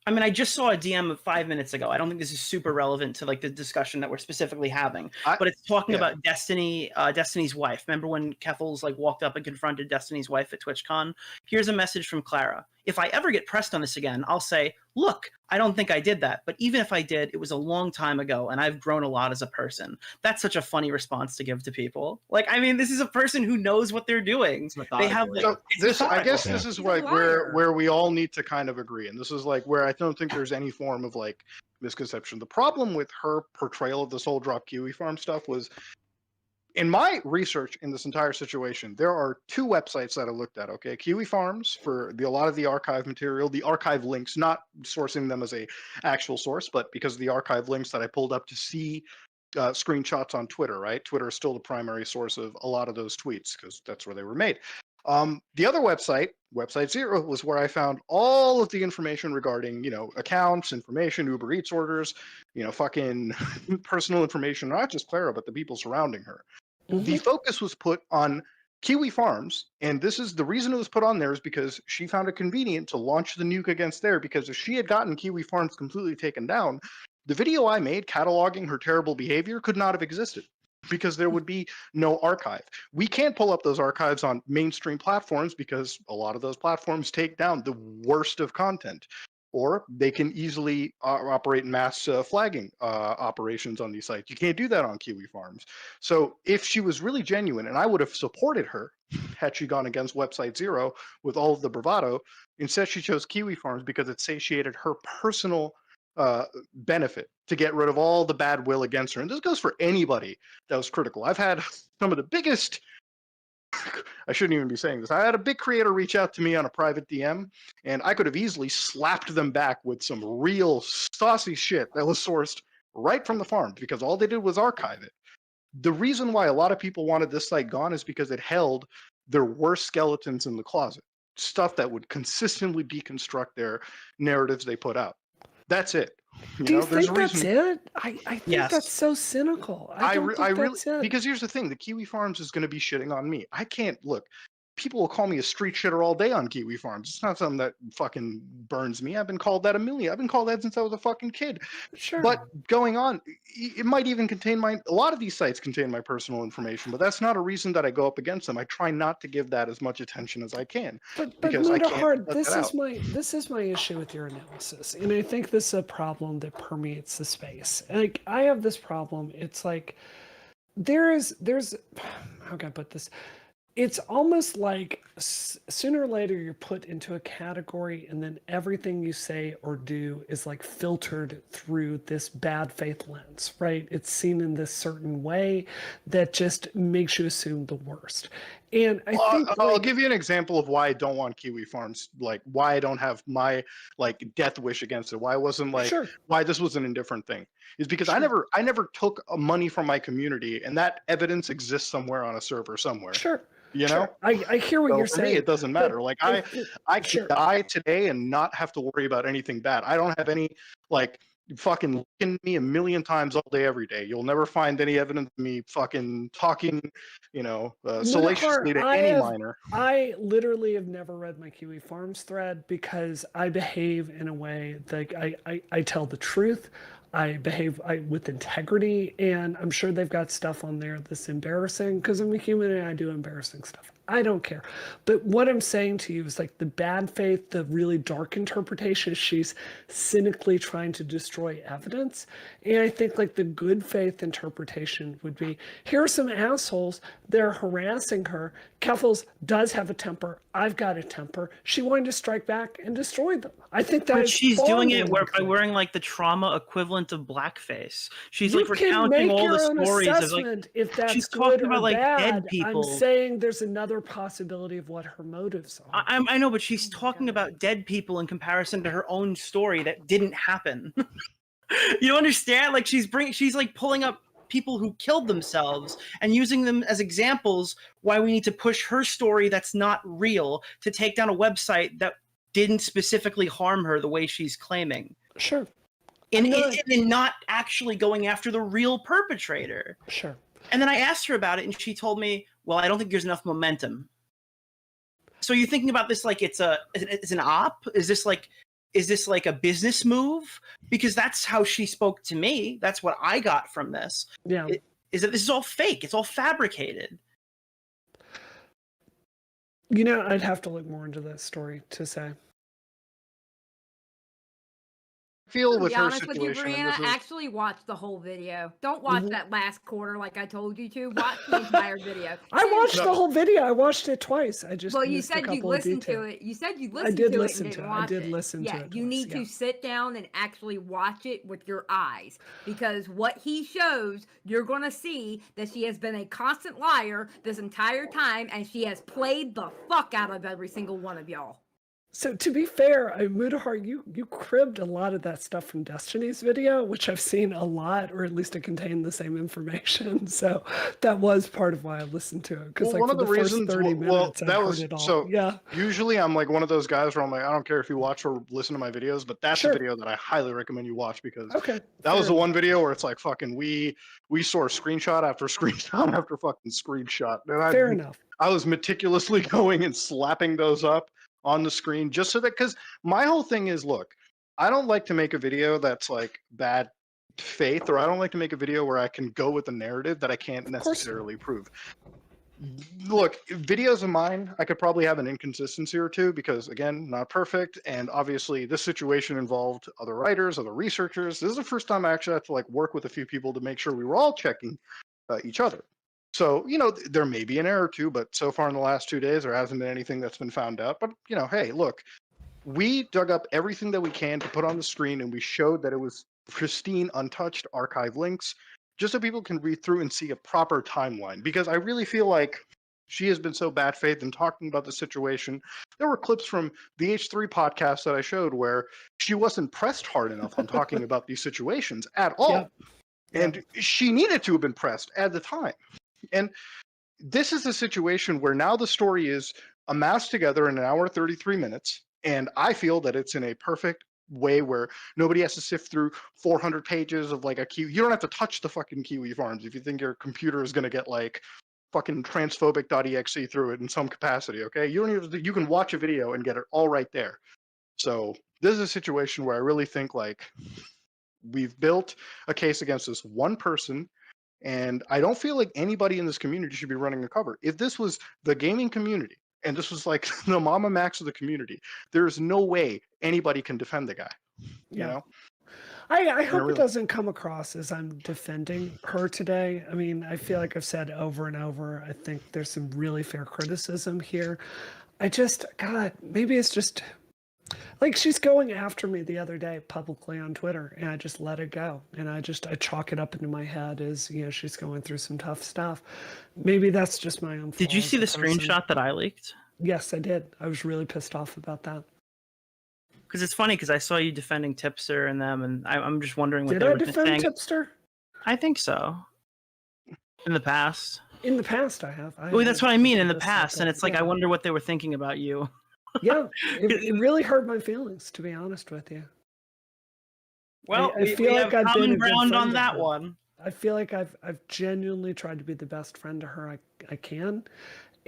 I mean, I just saw a DM of 5 minutes ago. I don't think this is super relevant to like the discussion that we're specifically having, but it's talking about Destiny's wife. Remember when Keffals like walked up and confronted Destiny's wife at TwitchCon? Here's a message from Clara. If I ever get pressed on this again, I'll say, look, I don't think I did that. But even if I did, it was a long time ago and I've grown a lot as a person. That's such a funny response to give to people. Like, I mean, this is a person who knows what they're doing. They have like, I guess this is like where we all need to kind of agree. And this is like where I don't think there's any form of like misconception. The problem with her portrayal of this whole drop Kiwi Farm stuff was, in my research in this entire situation, there are 2 websites that I looked at, okay? Kiwi Farms for a lot of the archive material, the archive links, not sourcing them as a actual source, but because of the archive links that I pulled up to see screenshots on Twitter, right? Twitter is still the primary source of a lot of those tweets because that's where they were made. The other website, Website Zero, was where I found all of the information regarding, accounts, information, Uber Eats orders, fucking personal information, not just Clara, but the people surrounding her. Mm-hmm. The focus was put on Kiwi Farms, and this is the reason it was put on there is because she found it convenient to launch the nuke against there, because if she had gotten Kiwi Farms completely taken down, the video I made cataloging her terrible behavior could not have existed. Because there would be no archive. We can't pull up those archives on mainstream platforms because a lot of those platforms take down the worst of content, or they can easily operate mass flagging operations on these sites. You can't do that on Kiwi Farms. So if she was really genuine, and I would have supported her had she gone against Website Zero with all of the bravado, instead she chose Kiwi Farms because it satiated her personal benefit to get rid of all the bad will against her. And this goes for anybody that was critical. I've had some of the biggest, I shouldn't even be saying this, I had a big creator reach out to me on a private DM, and I could have easily slapped them back with some real saucy shit that was sourced right from the farm, because all they did was archive it. The reason why a lot of people wanted this site gone is because it held their worst skeletons in the closet, stuff that would consistently deconstruct their narratives they put out. That's it. Do you There's think a that's reason. it? I think Yes. that's so cynical. I don't think really, that's it. because here's the thing: the Kiwi Farms is going to be shitting on me. I can't look. People will call me a street shitter all day on Kiwi Farms. It's not something that fucking burns me. I've been called that a million. I've been called that since I was a fucking kid. Sure. But going on, it might even contain a lot of these sites contain my personal information, but that's not a reason that I go up against them. I try not to give that as much attention as I can. But because I can't Hard, let that out. this is my issue with your analysis, and I think this is a problem that permeates the space. Like I have this problem. It's like there's how can I put this? It's almost like sooner or later you're put into a category, and then everything you say or do is like filtered through this bad faith lens, right? It's seen in this certain way that just makes you assume the worst. And I think I'll give you an example of why I don't want Kiwi Farms, like why I don't have my like death wish against it. Why I wasn't like why this was an indifferent thing is because I never took money from my community, and that evidence exists somewhere on a server somewhere. I hear what you're for saying. me, it doesn't matter. Like I can die today and not have to worry about anything bad. I don't have any like fucking looking at me a million times all day every day. You'll never find any evidence of me fucking talking, salaciously to any minor. I literally have never read my Kiwi Farms thread because I behave in a way like I tell the truth. I behave with integrity, and I'm sure they've got stuff on there that's embarrassing because I'm a human and I do embarrassing stuff. I don't care. But what I'm saying to you is like the bad faith, the really dark interpretation, she's cynically trying to destroy evidence. And I think like the good faith interpretation would be, here are some assholes, they're harassing her. Keffals does have a temper. I've got a temper. She wanted to strike back and destroy them. I think that she's doing it by wearing like the trauma equivalent of blackface. She's like recounting all the stories of like if that's she's good talking or about like bad. dead people. I'm saying there's another possibility of what her motives are. I know, but she's talking about dead people in comparison to her own story that didn't happen. You understand? Like she's like pulling up people who killed themselves and using them as examples why we need to push her story that's not real to take down a website that didn't specifically harm her the way she's claiming. Sure. And not actually going after the real perpetrator. Sure. And then I asked her about it, and she told me, well, I don't think there's enough momentum. So you're thinking about this like it's an op? Is this like a business move? Because that's how she spoke to me. That's what I got from this. Yeah. Is that this is all fake. It's all fabricated. I'd have to look more into that story to say. To be honest with you, Briana, actually watch the whole video. Don't watch that last quarter like I told you to. Watch the entire video. I watched the whole video. I watched it twice. I just you said you listened to it. You said you listened to it. I did listen to it. You need to sit down and actually watch it with your eyes, because what he shows, you're going to see that she has been a constant liar this entire time, and she has played the fuck out of every single one of y'all. So to be fair, Mudahar, you cribbed a lot of that stuff from Destiny's video, which I've seen a lot, or at least it contained the same information. So that was part of why I listened to it, because one of the reasons, 30 minutes, that was it all. So. Yeah. Usually, I'm like one of those guys where I'm like, I don't care if you watch or listen to my videos, but that's a video that I highly recommend you watch, because that was the one video where it's like fucking we saw screenshot after screenshot after fucking screenshot. And fair enough. I was meticulously going and slapping those up on the screen just so that, because my whole thing is, look, I don't like to make a video that's like bad faith, or I don't like to make a video where I can go with a narrative that I can't necessarily prove. Look, videos of mine, I could probably have an inconsistency or two because, again, not perfect. And obviously this situation involved other writers, other researchers. This is the first time I actually had to like work with a few people to make sure we were all checking each other. So, there may be an error or two, but so far in the last 2 days, there hasn't been anything that's been found out. But, hey, look, we dug up everything that we can to put on the screen, and we showed that it was pristine, untouched archive links, just so people can read through and see a proper timeline. Because I really feel like she has been so bad faith in talking about the situation. There were clips from the H3 podcast that I showed where she wasn't pressed hard enough on talking about these situations at all. Yeah. And she needed to have been pressed at the time. And this is a situation where now the story is amassed together in an hour 33 minutes, and I feel that it's in a perfect way where nobody has to sift through 400 pages of like a Kiwi. You don't have to touch the fucking Kiwi farms if you think your computer is going to get like fucking transphobic.exe through it in some capacity. Okay, you don't even you can watch a video and get it all right there. So this is a situation where I really think like we've built a case against this one person, and I don't feel like anybody in this community should be running a cover. If this was the gaming community and this was like the Mama Max of the community, there's no way anybody can defend the guy. You know? I hope it doesn't come across as I'm defending her today. I mean, I feel like I've said over and over, I think there's some really fair criticism here. God, maybe it's just like she's going after me the other day publicly on Twitter, and I just let it go. And I chalk it up into my head as, she's going through some tough stuff. Maybe that's just my own fault. Did you see the screenshot that I leaked? Yes, I did. I was really pissed off about that. Because it's funny, because I saw you defending Tipster and them, and I'm just wondering what did they I were defend saying. Tipster? I think so. In the past. In the past, I have. Well, that's what I mean, in the past. And it's like, I wonder what they were thinking about you. Yeah, it really hurt my feelings, to be honest with you. Well, I feel like I've been a good ground on friend to that her. one. I feel like I've genuinely tried to be the best friend to her I can,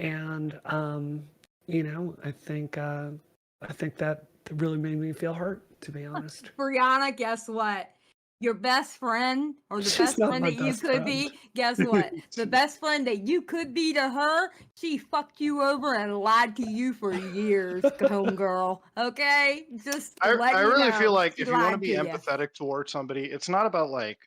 and I think that really made me feel hurt, to be honest. Briana, guess what? Your best friend, or the She's best not friend my that you best could be, guess what? The best friend that you could be to her, she fucked you over and lied to you for years, homegirl. Okay? Just I really feel like she if you want to lied be to ya. empathetic towards somebody, it's not about like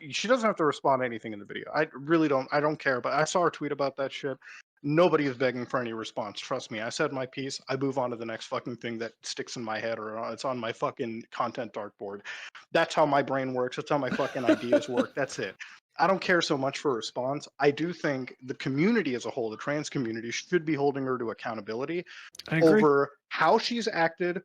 she doesn't have to respond to anything in the video. I really don't. I don't care. But I saw her tweet about that shit. Nobody is begging for any response. Trust me. I said my piece. I move on to the next fucking thing that sticks in my head or it's on my fucking content dartboard. That's how my brain works. That's how my fucking ideas work. That's it. I don't care so much for a response. I do think the community as a whole, the trans community, should be holding her to accountability over how she's acted,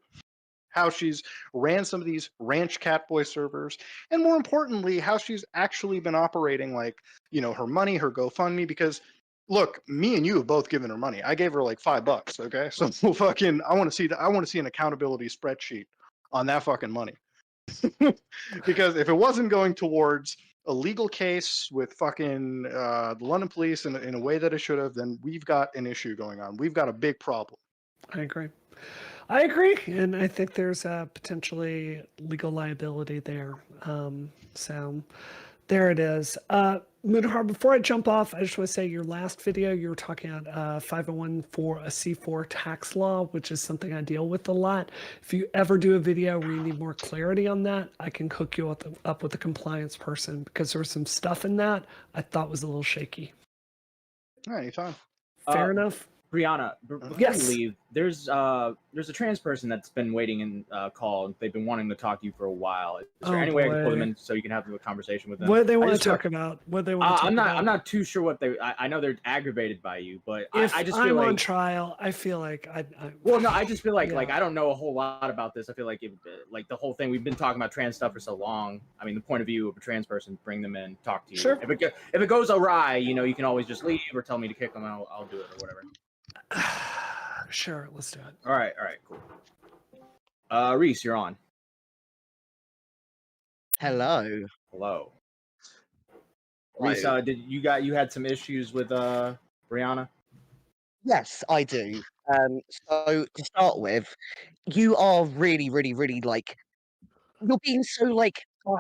how she's ran some of these ranch catboy servers, and more importantly, how she's actually been operating like, her money, her GoFundMe, because look, me and you have both given her money. I gave her like $5, okay? So fucking I want to see an accountability spreadsheet on that fucking money. Because if it wasn't going towards a legal case with fucking the London police in a way that it should have, then we've got an issue going on. We've got a big problem. I agree, and I think there's potentially legal liability there. So there it is. Munahar, before I jump off, I just want to say your last video, you were talking about 501 for a C4 tax law, which is something I deal with a lot. If you ever do a video where you need more clarity on that, I can hook you up with a compliance person, because there was some stuff in that I thought was a little shaky. Anytime. Fair enough. Briana, before Yes. you leave, there's a trans person that's been waiting in call. They've been wanting to talk to you for a while. Is there any way I can pull them in so you can have a conversation with them? What do they want to talk about? What do they want to talk about? I'm not too sure what they. I know they're aggravated by you, but If I just I'm feel like on trial, I feel like I well, no, I just feel like Yeah. I don't know a whole lot about this. I feel like like the whole thing. We've been talking about trans stuff for so long. I mean, the point of view of a trans person, bring them in, talk to you. Sure. If it goes awry, you can always just leave or tell me to kick them out. I'll do it or whatever. Sure, let's do it. All right, cool. Reese, you're on. Hello. Hello. Reese, did you had some issues with Briana? Yes, I do. So to start with, you are really, really, really you're being so I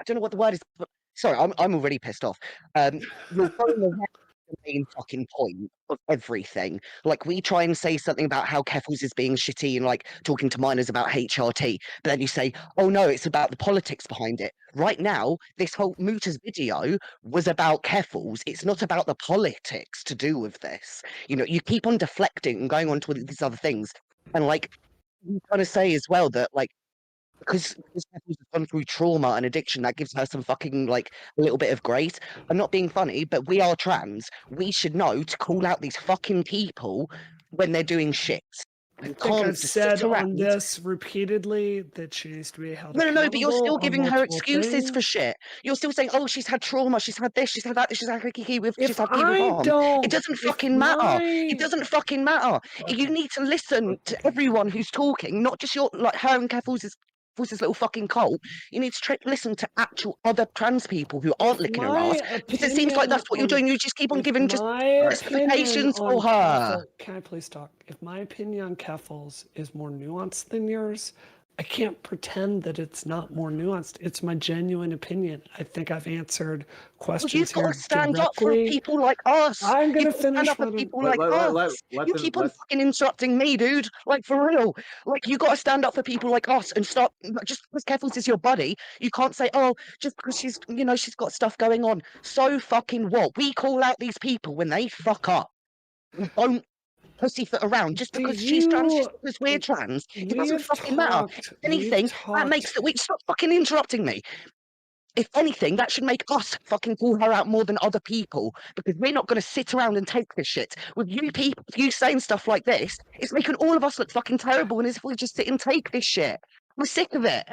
don't know what the word is, but sorry, I'm already pissed off. You're going around the main fucking point of everything. Like, we try and say something about how Keffals is being shitty and talking to minors about HRT, but then you say, oh no, it's about the politics behind it. Right now, this whole Muta's video was about Keffals. It's not about the politics to do with this. You keep on deflecting and going on to these other things. And you kind of say as well that because Keffals has gone through trauma and addiction, that gives her some fucking a little bit of grace. I'm not being funny, but we are trans. We should know to call out these fucking people when they're doing shit. I think I've said on this repeatedly that she needs to be held accountable. No, but you're still giving her multiple excuses things. for shit. You're still saying, oh, she's had trauma, she's had this, she's had that, she's had she's had If people I harm. don't, It doesn't if fucking matter. my- It doesn't fucking matter. Okay. You need to listen to everyone who's talking, not just her and Keffals is Keffals' little fucking cult. You need to listen to actual other trans people who aren't licking her ass. Because it seems like that's what you're doing. You just keep on giving just justifications for her. Can I please talk? If my opinion on Keffals is more nuanced than yours, I can't pretend that it's not more nuanced. It's my genuine opinion. I think I've answered questions you've got here to stand directly. up for people like us. I'm going to finish stand up for people like us. You keep on fucking interrupting me, dude. Like, for real. Like, you got to stand up for people like us and stop. Just because Keffals is your buddy, you can't say, oh, just because she's, you know, she's got stuff going on. So fucking what? We call out these people when they fuck up. We don't pussyfoot around just because she's trans, just because we're trans. It doesn't fucking matter. If anything, that makes that we stop fucking interrupting me. If anything, that should make us fucking call her out more than other people, because we're not going to sit around and take this shit. With you people, you saying stuff like this, it's making all of us look fucking terrible, and as if we just sit and take this shit. I'm sick of it.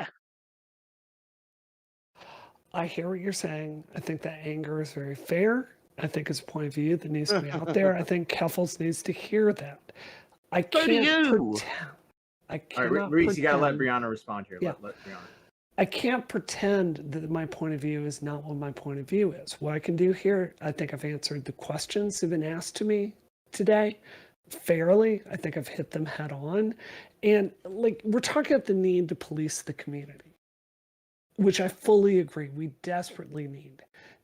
I hear what you're saying. I think that anger is very fair. I think it's a point of view that needs to be out there. I think Keffals needs to hear that. I can't pretend. I cannot All right, Reese, pretend. you gotta let Briana respond here. Yeah. Let Briana. I can't pretend that my point of view is not what my point of view is. What I can do here, I think I've answered the questions that have been asked to me today fairly. I think I've hit them head on. And like, we're talking about the need to police the community, which I fully agree we desperately need.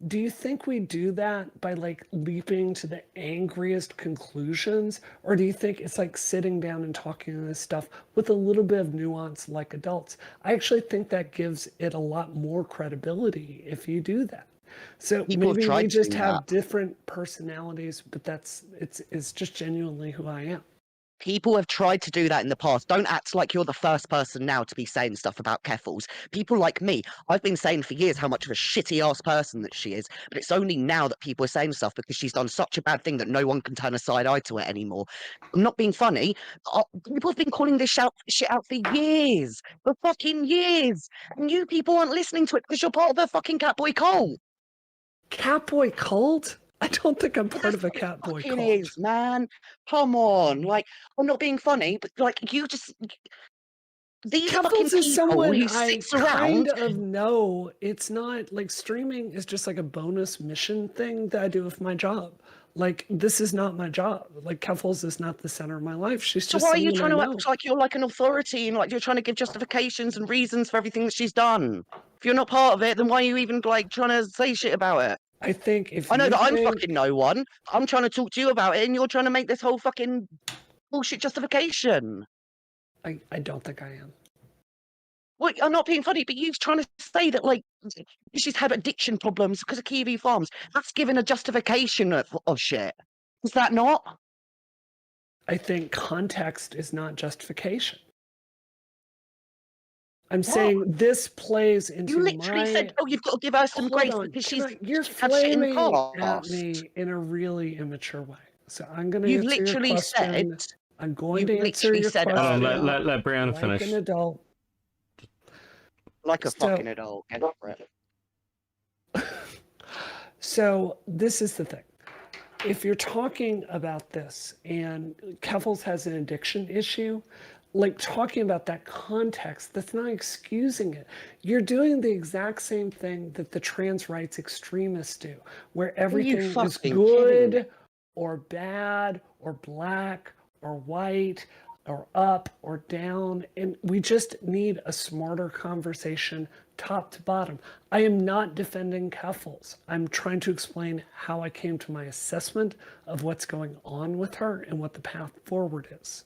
Do you think we do that by like leaping to the angriest conclusions? Or do you think it's like sitting down and talking this stuff with a little bit of nuance like adults? I actually think that gives it a lot more credibility if you do that. So maybe we just have different personalities, but it's just genuinely who I am. People have tried to do that in the past. Don't act like you're the first person now to be saying stuff about Keffals. People like me, I've been saying for years how much of a shitty ass person that she is, but it's only now that people are saying stuff because she's done such a bad thing that no one can turn a side eye to it anymore. I'm not being funny. People have been calling this shit out for years. For fucking years. And you people aren't listening to it because you're part of a fucking Catboy cult. Catboy cult? I don't think I'm part of a Catboy cult. It is, man. Come on. Like, I'm not being funny, but like, you just... These fucking Keffals is someone who I sits around. kind of know. It's not like streaming is just like a bonus mission thing that I do with my job. Like, this is not my job. Like, Keffals is not the center of my life. She's just. So why are you trying to act like you're like an authority and like you're trying to give justifications and reasons for everything that she's done? If you're not part of it, then why are you even like trying to say shit about it? I think if I know that I'm fucking no one. I'm trying to talk to you about it, and you're trying to make this whole fucking bullshit justification. I don't think I am. Well, I'm not being funny, but you're trying to say that like she's had addiction problems because of Kiwi Farms. That's given a justification of shit. Is that not? I think context is not justification. I'm saying this plays into You literally said, "Oh, you've got to give her some grace because you're had shit in the flaming at past." me in a really immature way. So I'm going to You've answer literally your question. said. I'm going to You've answer literally your said, question. Let Briana like finish. an adult. Like a So- fucking adult. Get over it. So this is the thing. If you're talking about this and Keffals has an addiction issue, like talking about that context, that's not excusing it. You're doing the exact same thing that the trans rights extremists do, where everything is fucking good kidding? or bad or black or white or up or down. And we just need a smarter conversation top to bottom. I am not defending Keffals. I'm trying to explain how I came to my assessment of what's going on with her and what the path forward is.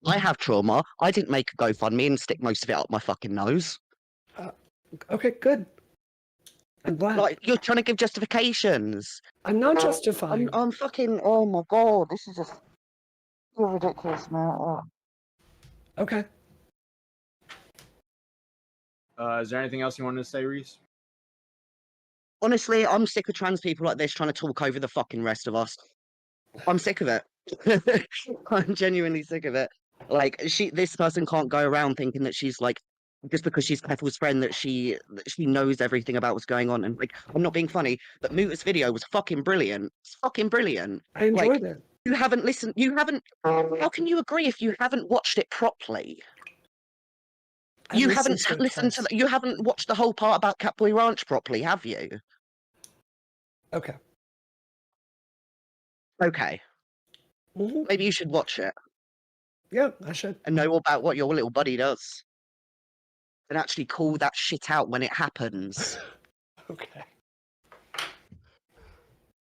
I have trauma. I didn't make a GoFundMe and stick most of it up my fucking nose. Okay, good. I'm glad. Like, you're trying to give justifications. I'm not justifying. I'm fucking. Oh my god, this is just so ridiculous, man. Oh. Okay. Is there anything else you wanted to say, Reese? Honestly, I'm sick of trans people like this trying to talk over the fucking rest of us. I'm sick of it. I'm genuinely sick of it. Like, this person can't go around thinking that she's like, just because she's Keffals' friend, that she knows everything about what's going on. And like, I'm not being funny, but Muta's video was fucking brilliant. It's fucking brilliant. I enjoyed it. You haven't listened. You haven't. How can you agree if you haven't watched it properly? You haven't listened to. You haven't watched the whole part about Catboy Ranch properly, have you? Okay. Okay. Mm-hmm. Maybe you should watch it Yeah, I should. and know about what your little buddy does, and actually call that shit out when it happens. Okay.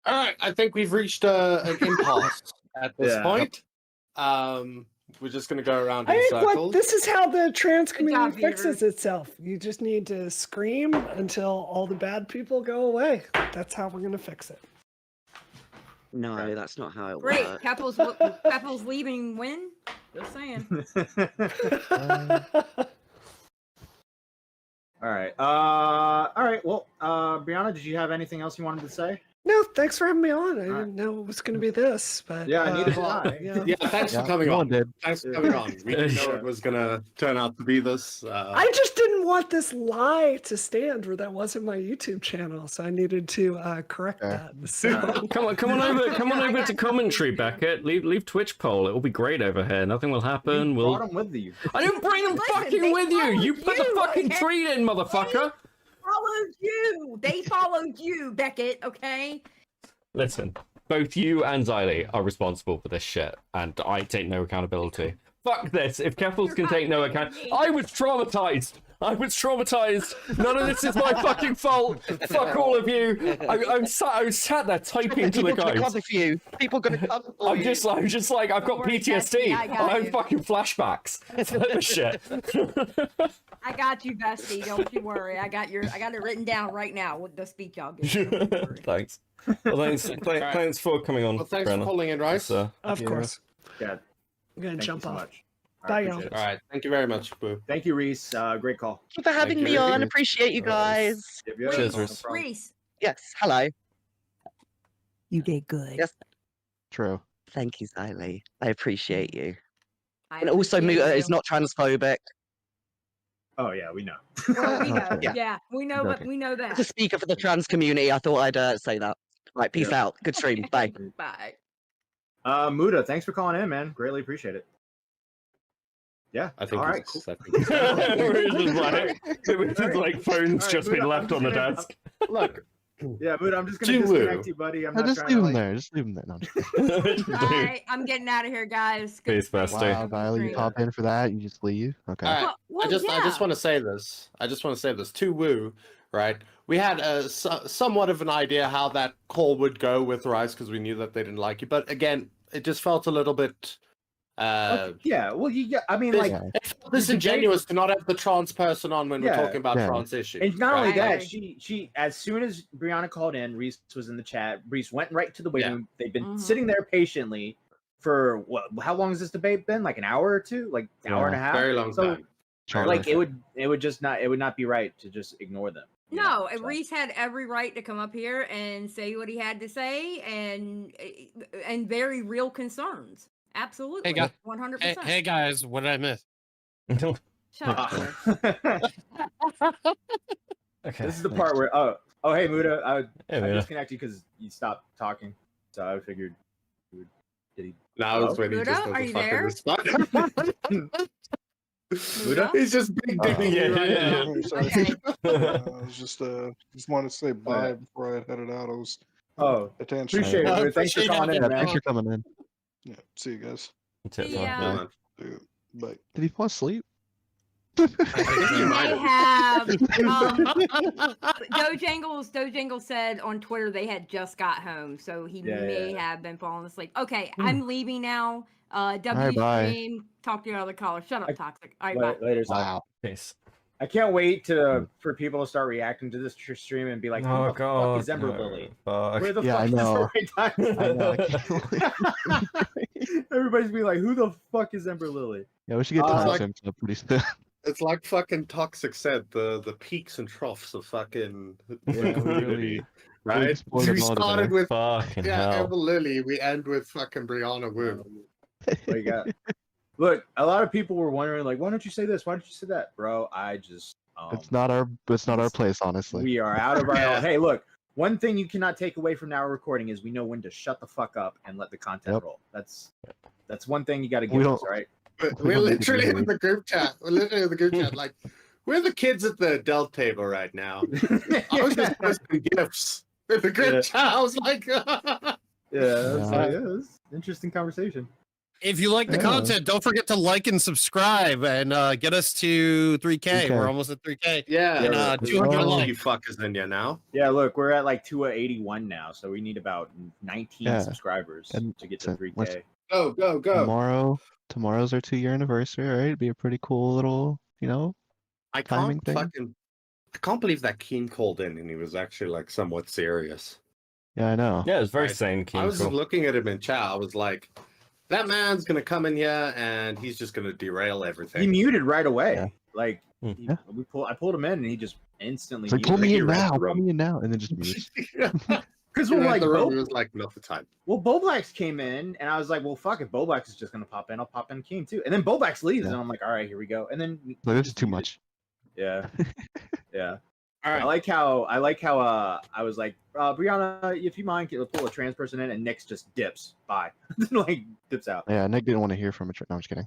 All right, I think we've reached an impasse at this Yeah. point. We're just going to go around in I think circles. this is how the trans Good community job, fixes Beaver. itself. You just need to scream until all the bad people go away. That's how we're gonna fix it. No, that's not how it Great. works. Keffals leaving when? Just saying. All right. All right. Well, Briana, did you have anything else you wanted to say? No, thanks for having me on. I All right. didn't know it was gonna be this, but Yeah, neither did I. yeah. Yeah, thanks for coming no on. one did. Thanks for coming on. We didn't know Yeah. it was going to turn out to be this. I just didn't want this lie to stand where that wasn't my YouTube channel, so I needed to correct Fair. that. So Come on over to commentary, Beckett. Leave Twitch poll. It will be great over here. Nothing will happen. You We'll. brought him with you. I didn't bring them Listen, fucking they with you. You followed put the you, fucking okay? tweet in, motherfucker. Followed you. They followed you, Beckett. Okay. Listen, both you and Xylee are responsible for this shit, and I take no accountability. Fuck this. If Keffals can take no account, I was traumatized. None of this is my fucking fault. Fuck all of you. I was sat there typing to the People gonna guys. cover for you. People gonna cover for I'm you. just like I've got Don't worry, PTSD. Bestie, I got I'm having you. fucking flashbacks. It's like this shit. I got you, bestie. Don't you worry. I got it written down right now with the speech I'll give. Don't you worry. Thanks. Well, thanks for coming on. Well, thanks for Brenna. calling in, Rice. So, of Yeah. course, Yeah. I'm gonna Thank jump you so off. much. Bye, I y'all. appreciate it. All right. Thank you very much, Boo. Thank you, Reese. Great call. Thank you for having Thank me you. on. Appreciate you guys. Yep, yep. Cheers, No Reese. problem. Reese, Yes. Hello. you did good. Yes. True. Thank you, Xylee. I appreciate you. I And also, appreciate Muta you. is not transphobic. Oh yeah, we know. Well, we know. Okay. Yeah, we know. But Okay. we know As a that. speaker for the trans community, I thought I'd say that. Right. Peace Yeah. out. Good stream. Bye. Bye. Muda, thanks for calling in, man. Greatly appreciate it. Yeah. I think All right. he's- Cool. I think he's- it was just like phones All right, just been Muda, left I'm on the just desk. Look, Yeah, Muda, I'm just gonna Jinwoo. disconnect you, buddy. I'm not Just trying leave to him like. there. Just leave him there. No, I'm just kidding. Bye. I'm getting out of here, guys. Good Peace, bestie. Wow, Viola, you pop in for that. You just leave. Okay. all right. Well, I just yeah. want to say this. To Woo, right? We had somewhat of an idea how that call would go with Rice because we knew that they didn't like you. But again, it just felt a little bit. Yeah. Well, I mean, This- like, Yeah. It felt disingenuous to not have the trans person on when we're Yeah. talking about Yeah. trans issues. and not only right? I that, agree. she as soon as Briana called in, Reese was in the chat. Reese went right to the waiting Yeah. room. They've been Mhm. sitting there patiently for what? How long has this debate been? Like an hour or two? Like an hour and a half? Very long So, time. Charlie. like, it would not be right to just ignore them. you know, No, so. Reese had every right to come up here and say what he had to say, and very real concerns. Absolutely, guy- 100%. Hey guys, what did I miss? Shut up. Chris. Okay. This is the part where hey Muda, I Yeah, Muda. disconnected you because you stopped talking, so I figured you would. Did he? Now it's when he Muda, just does are a you fucking there? response. Muda? He's just big dicking Yeah, you right yeah, now. Oh, sorry. Okay. I was just wanted to say bye before I headed out. I was Oh, attention. appreciate it. I Muda. Thanks for appreciate calling in, Yeah, man. thanks for coming in. Yeah, see you guys. Tip Yeah. off, Yeah, yeah. man. Dude, bye. Did he fall asleep? I think He you might may have. have. Dojangles said on Twitter they had just got home, so he Yeah, may yeah. have been falling asleep. Okay, I'm leaving now. W bye. stream. Talk to your other caller. Shut up, I- toxic. All right, bye. Later. Wow. Peace. I can't wait for people to start reacting to this stream and be like, "Who Oh the god. fuck is Ember no. Lily? Fuck. Where the Yeah, I fuck know. is the right I know. I time?" can't Everybody's be like, "Who the fuck is Ember Lily?" Yeah, we should get It's like- timestamps up pretty soon. It's like fucking Toxic said, the peaks and troughs of fucking Yeah, we really right? explored them We all started today. with Fucking Ember hell. Lily, we end with fucking Briana Wu. What you got? Look, a lot of people were wondering, like, why don't you say this? Why don't you say that, bro? I just, It's not our place, honestly. we are out of our. Yeah. Hey, look, one thing you cannot take away from our recording is we know when to shut the fuck up and let the content Yep. roll. That's one thing you got to We give us, don't- right? We're literally in the group chat. We're literally in the group chat. Like, we're the kids at the adult table right now. I was just posting gifts in the group chat. I was like, Yeah, it's interesting conversation. If you like the content, don't forget to like and subscribe and get us to 3K. We're almost at 3K. yeah, And 200 likes. you fuckers in here now. Yeah, look, we're at like 281 now, so we need about 19 subscribers to get to 3K. Go. Tomorrow's our 2-year anniversary, right? It'd be a pretty cool little, I timing can't thing. I can't believe that Keen called in and he was actually like somewhat serious. Yeah, I know. Yeah, it was very sane. I was just looking at him in chat. I was like, that man's gonna come in here and he's just gonna derail everything. He muted right away. Yeah. Like I pulled him in and he just instantly. It's like, pull me in now, and then just mute. Because We're we're like, like, the room was like, not the time. well, Boblax came in and I was like, well, fuck, if Boblax is just gonna pop in, I'll pop in King too. And then Boblax leaves and I'm like, all right, here we go. And then Like, this is too much. Yeah, yeah. All right. I like how I was like, Briana, if you mind, pull a trans person in, and Nick's just dips. Bye, like dips out. Yeah, Nick didn't want to hear from it. No, I'm just kidding.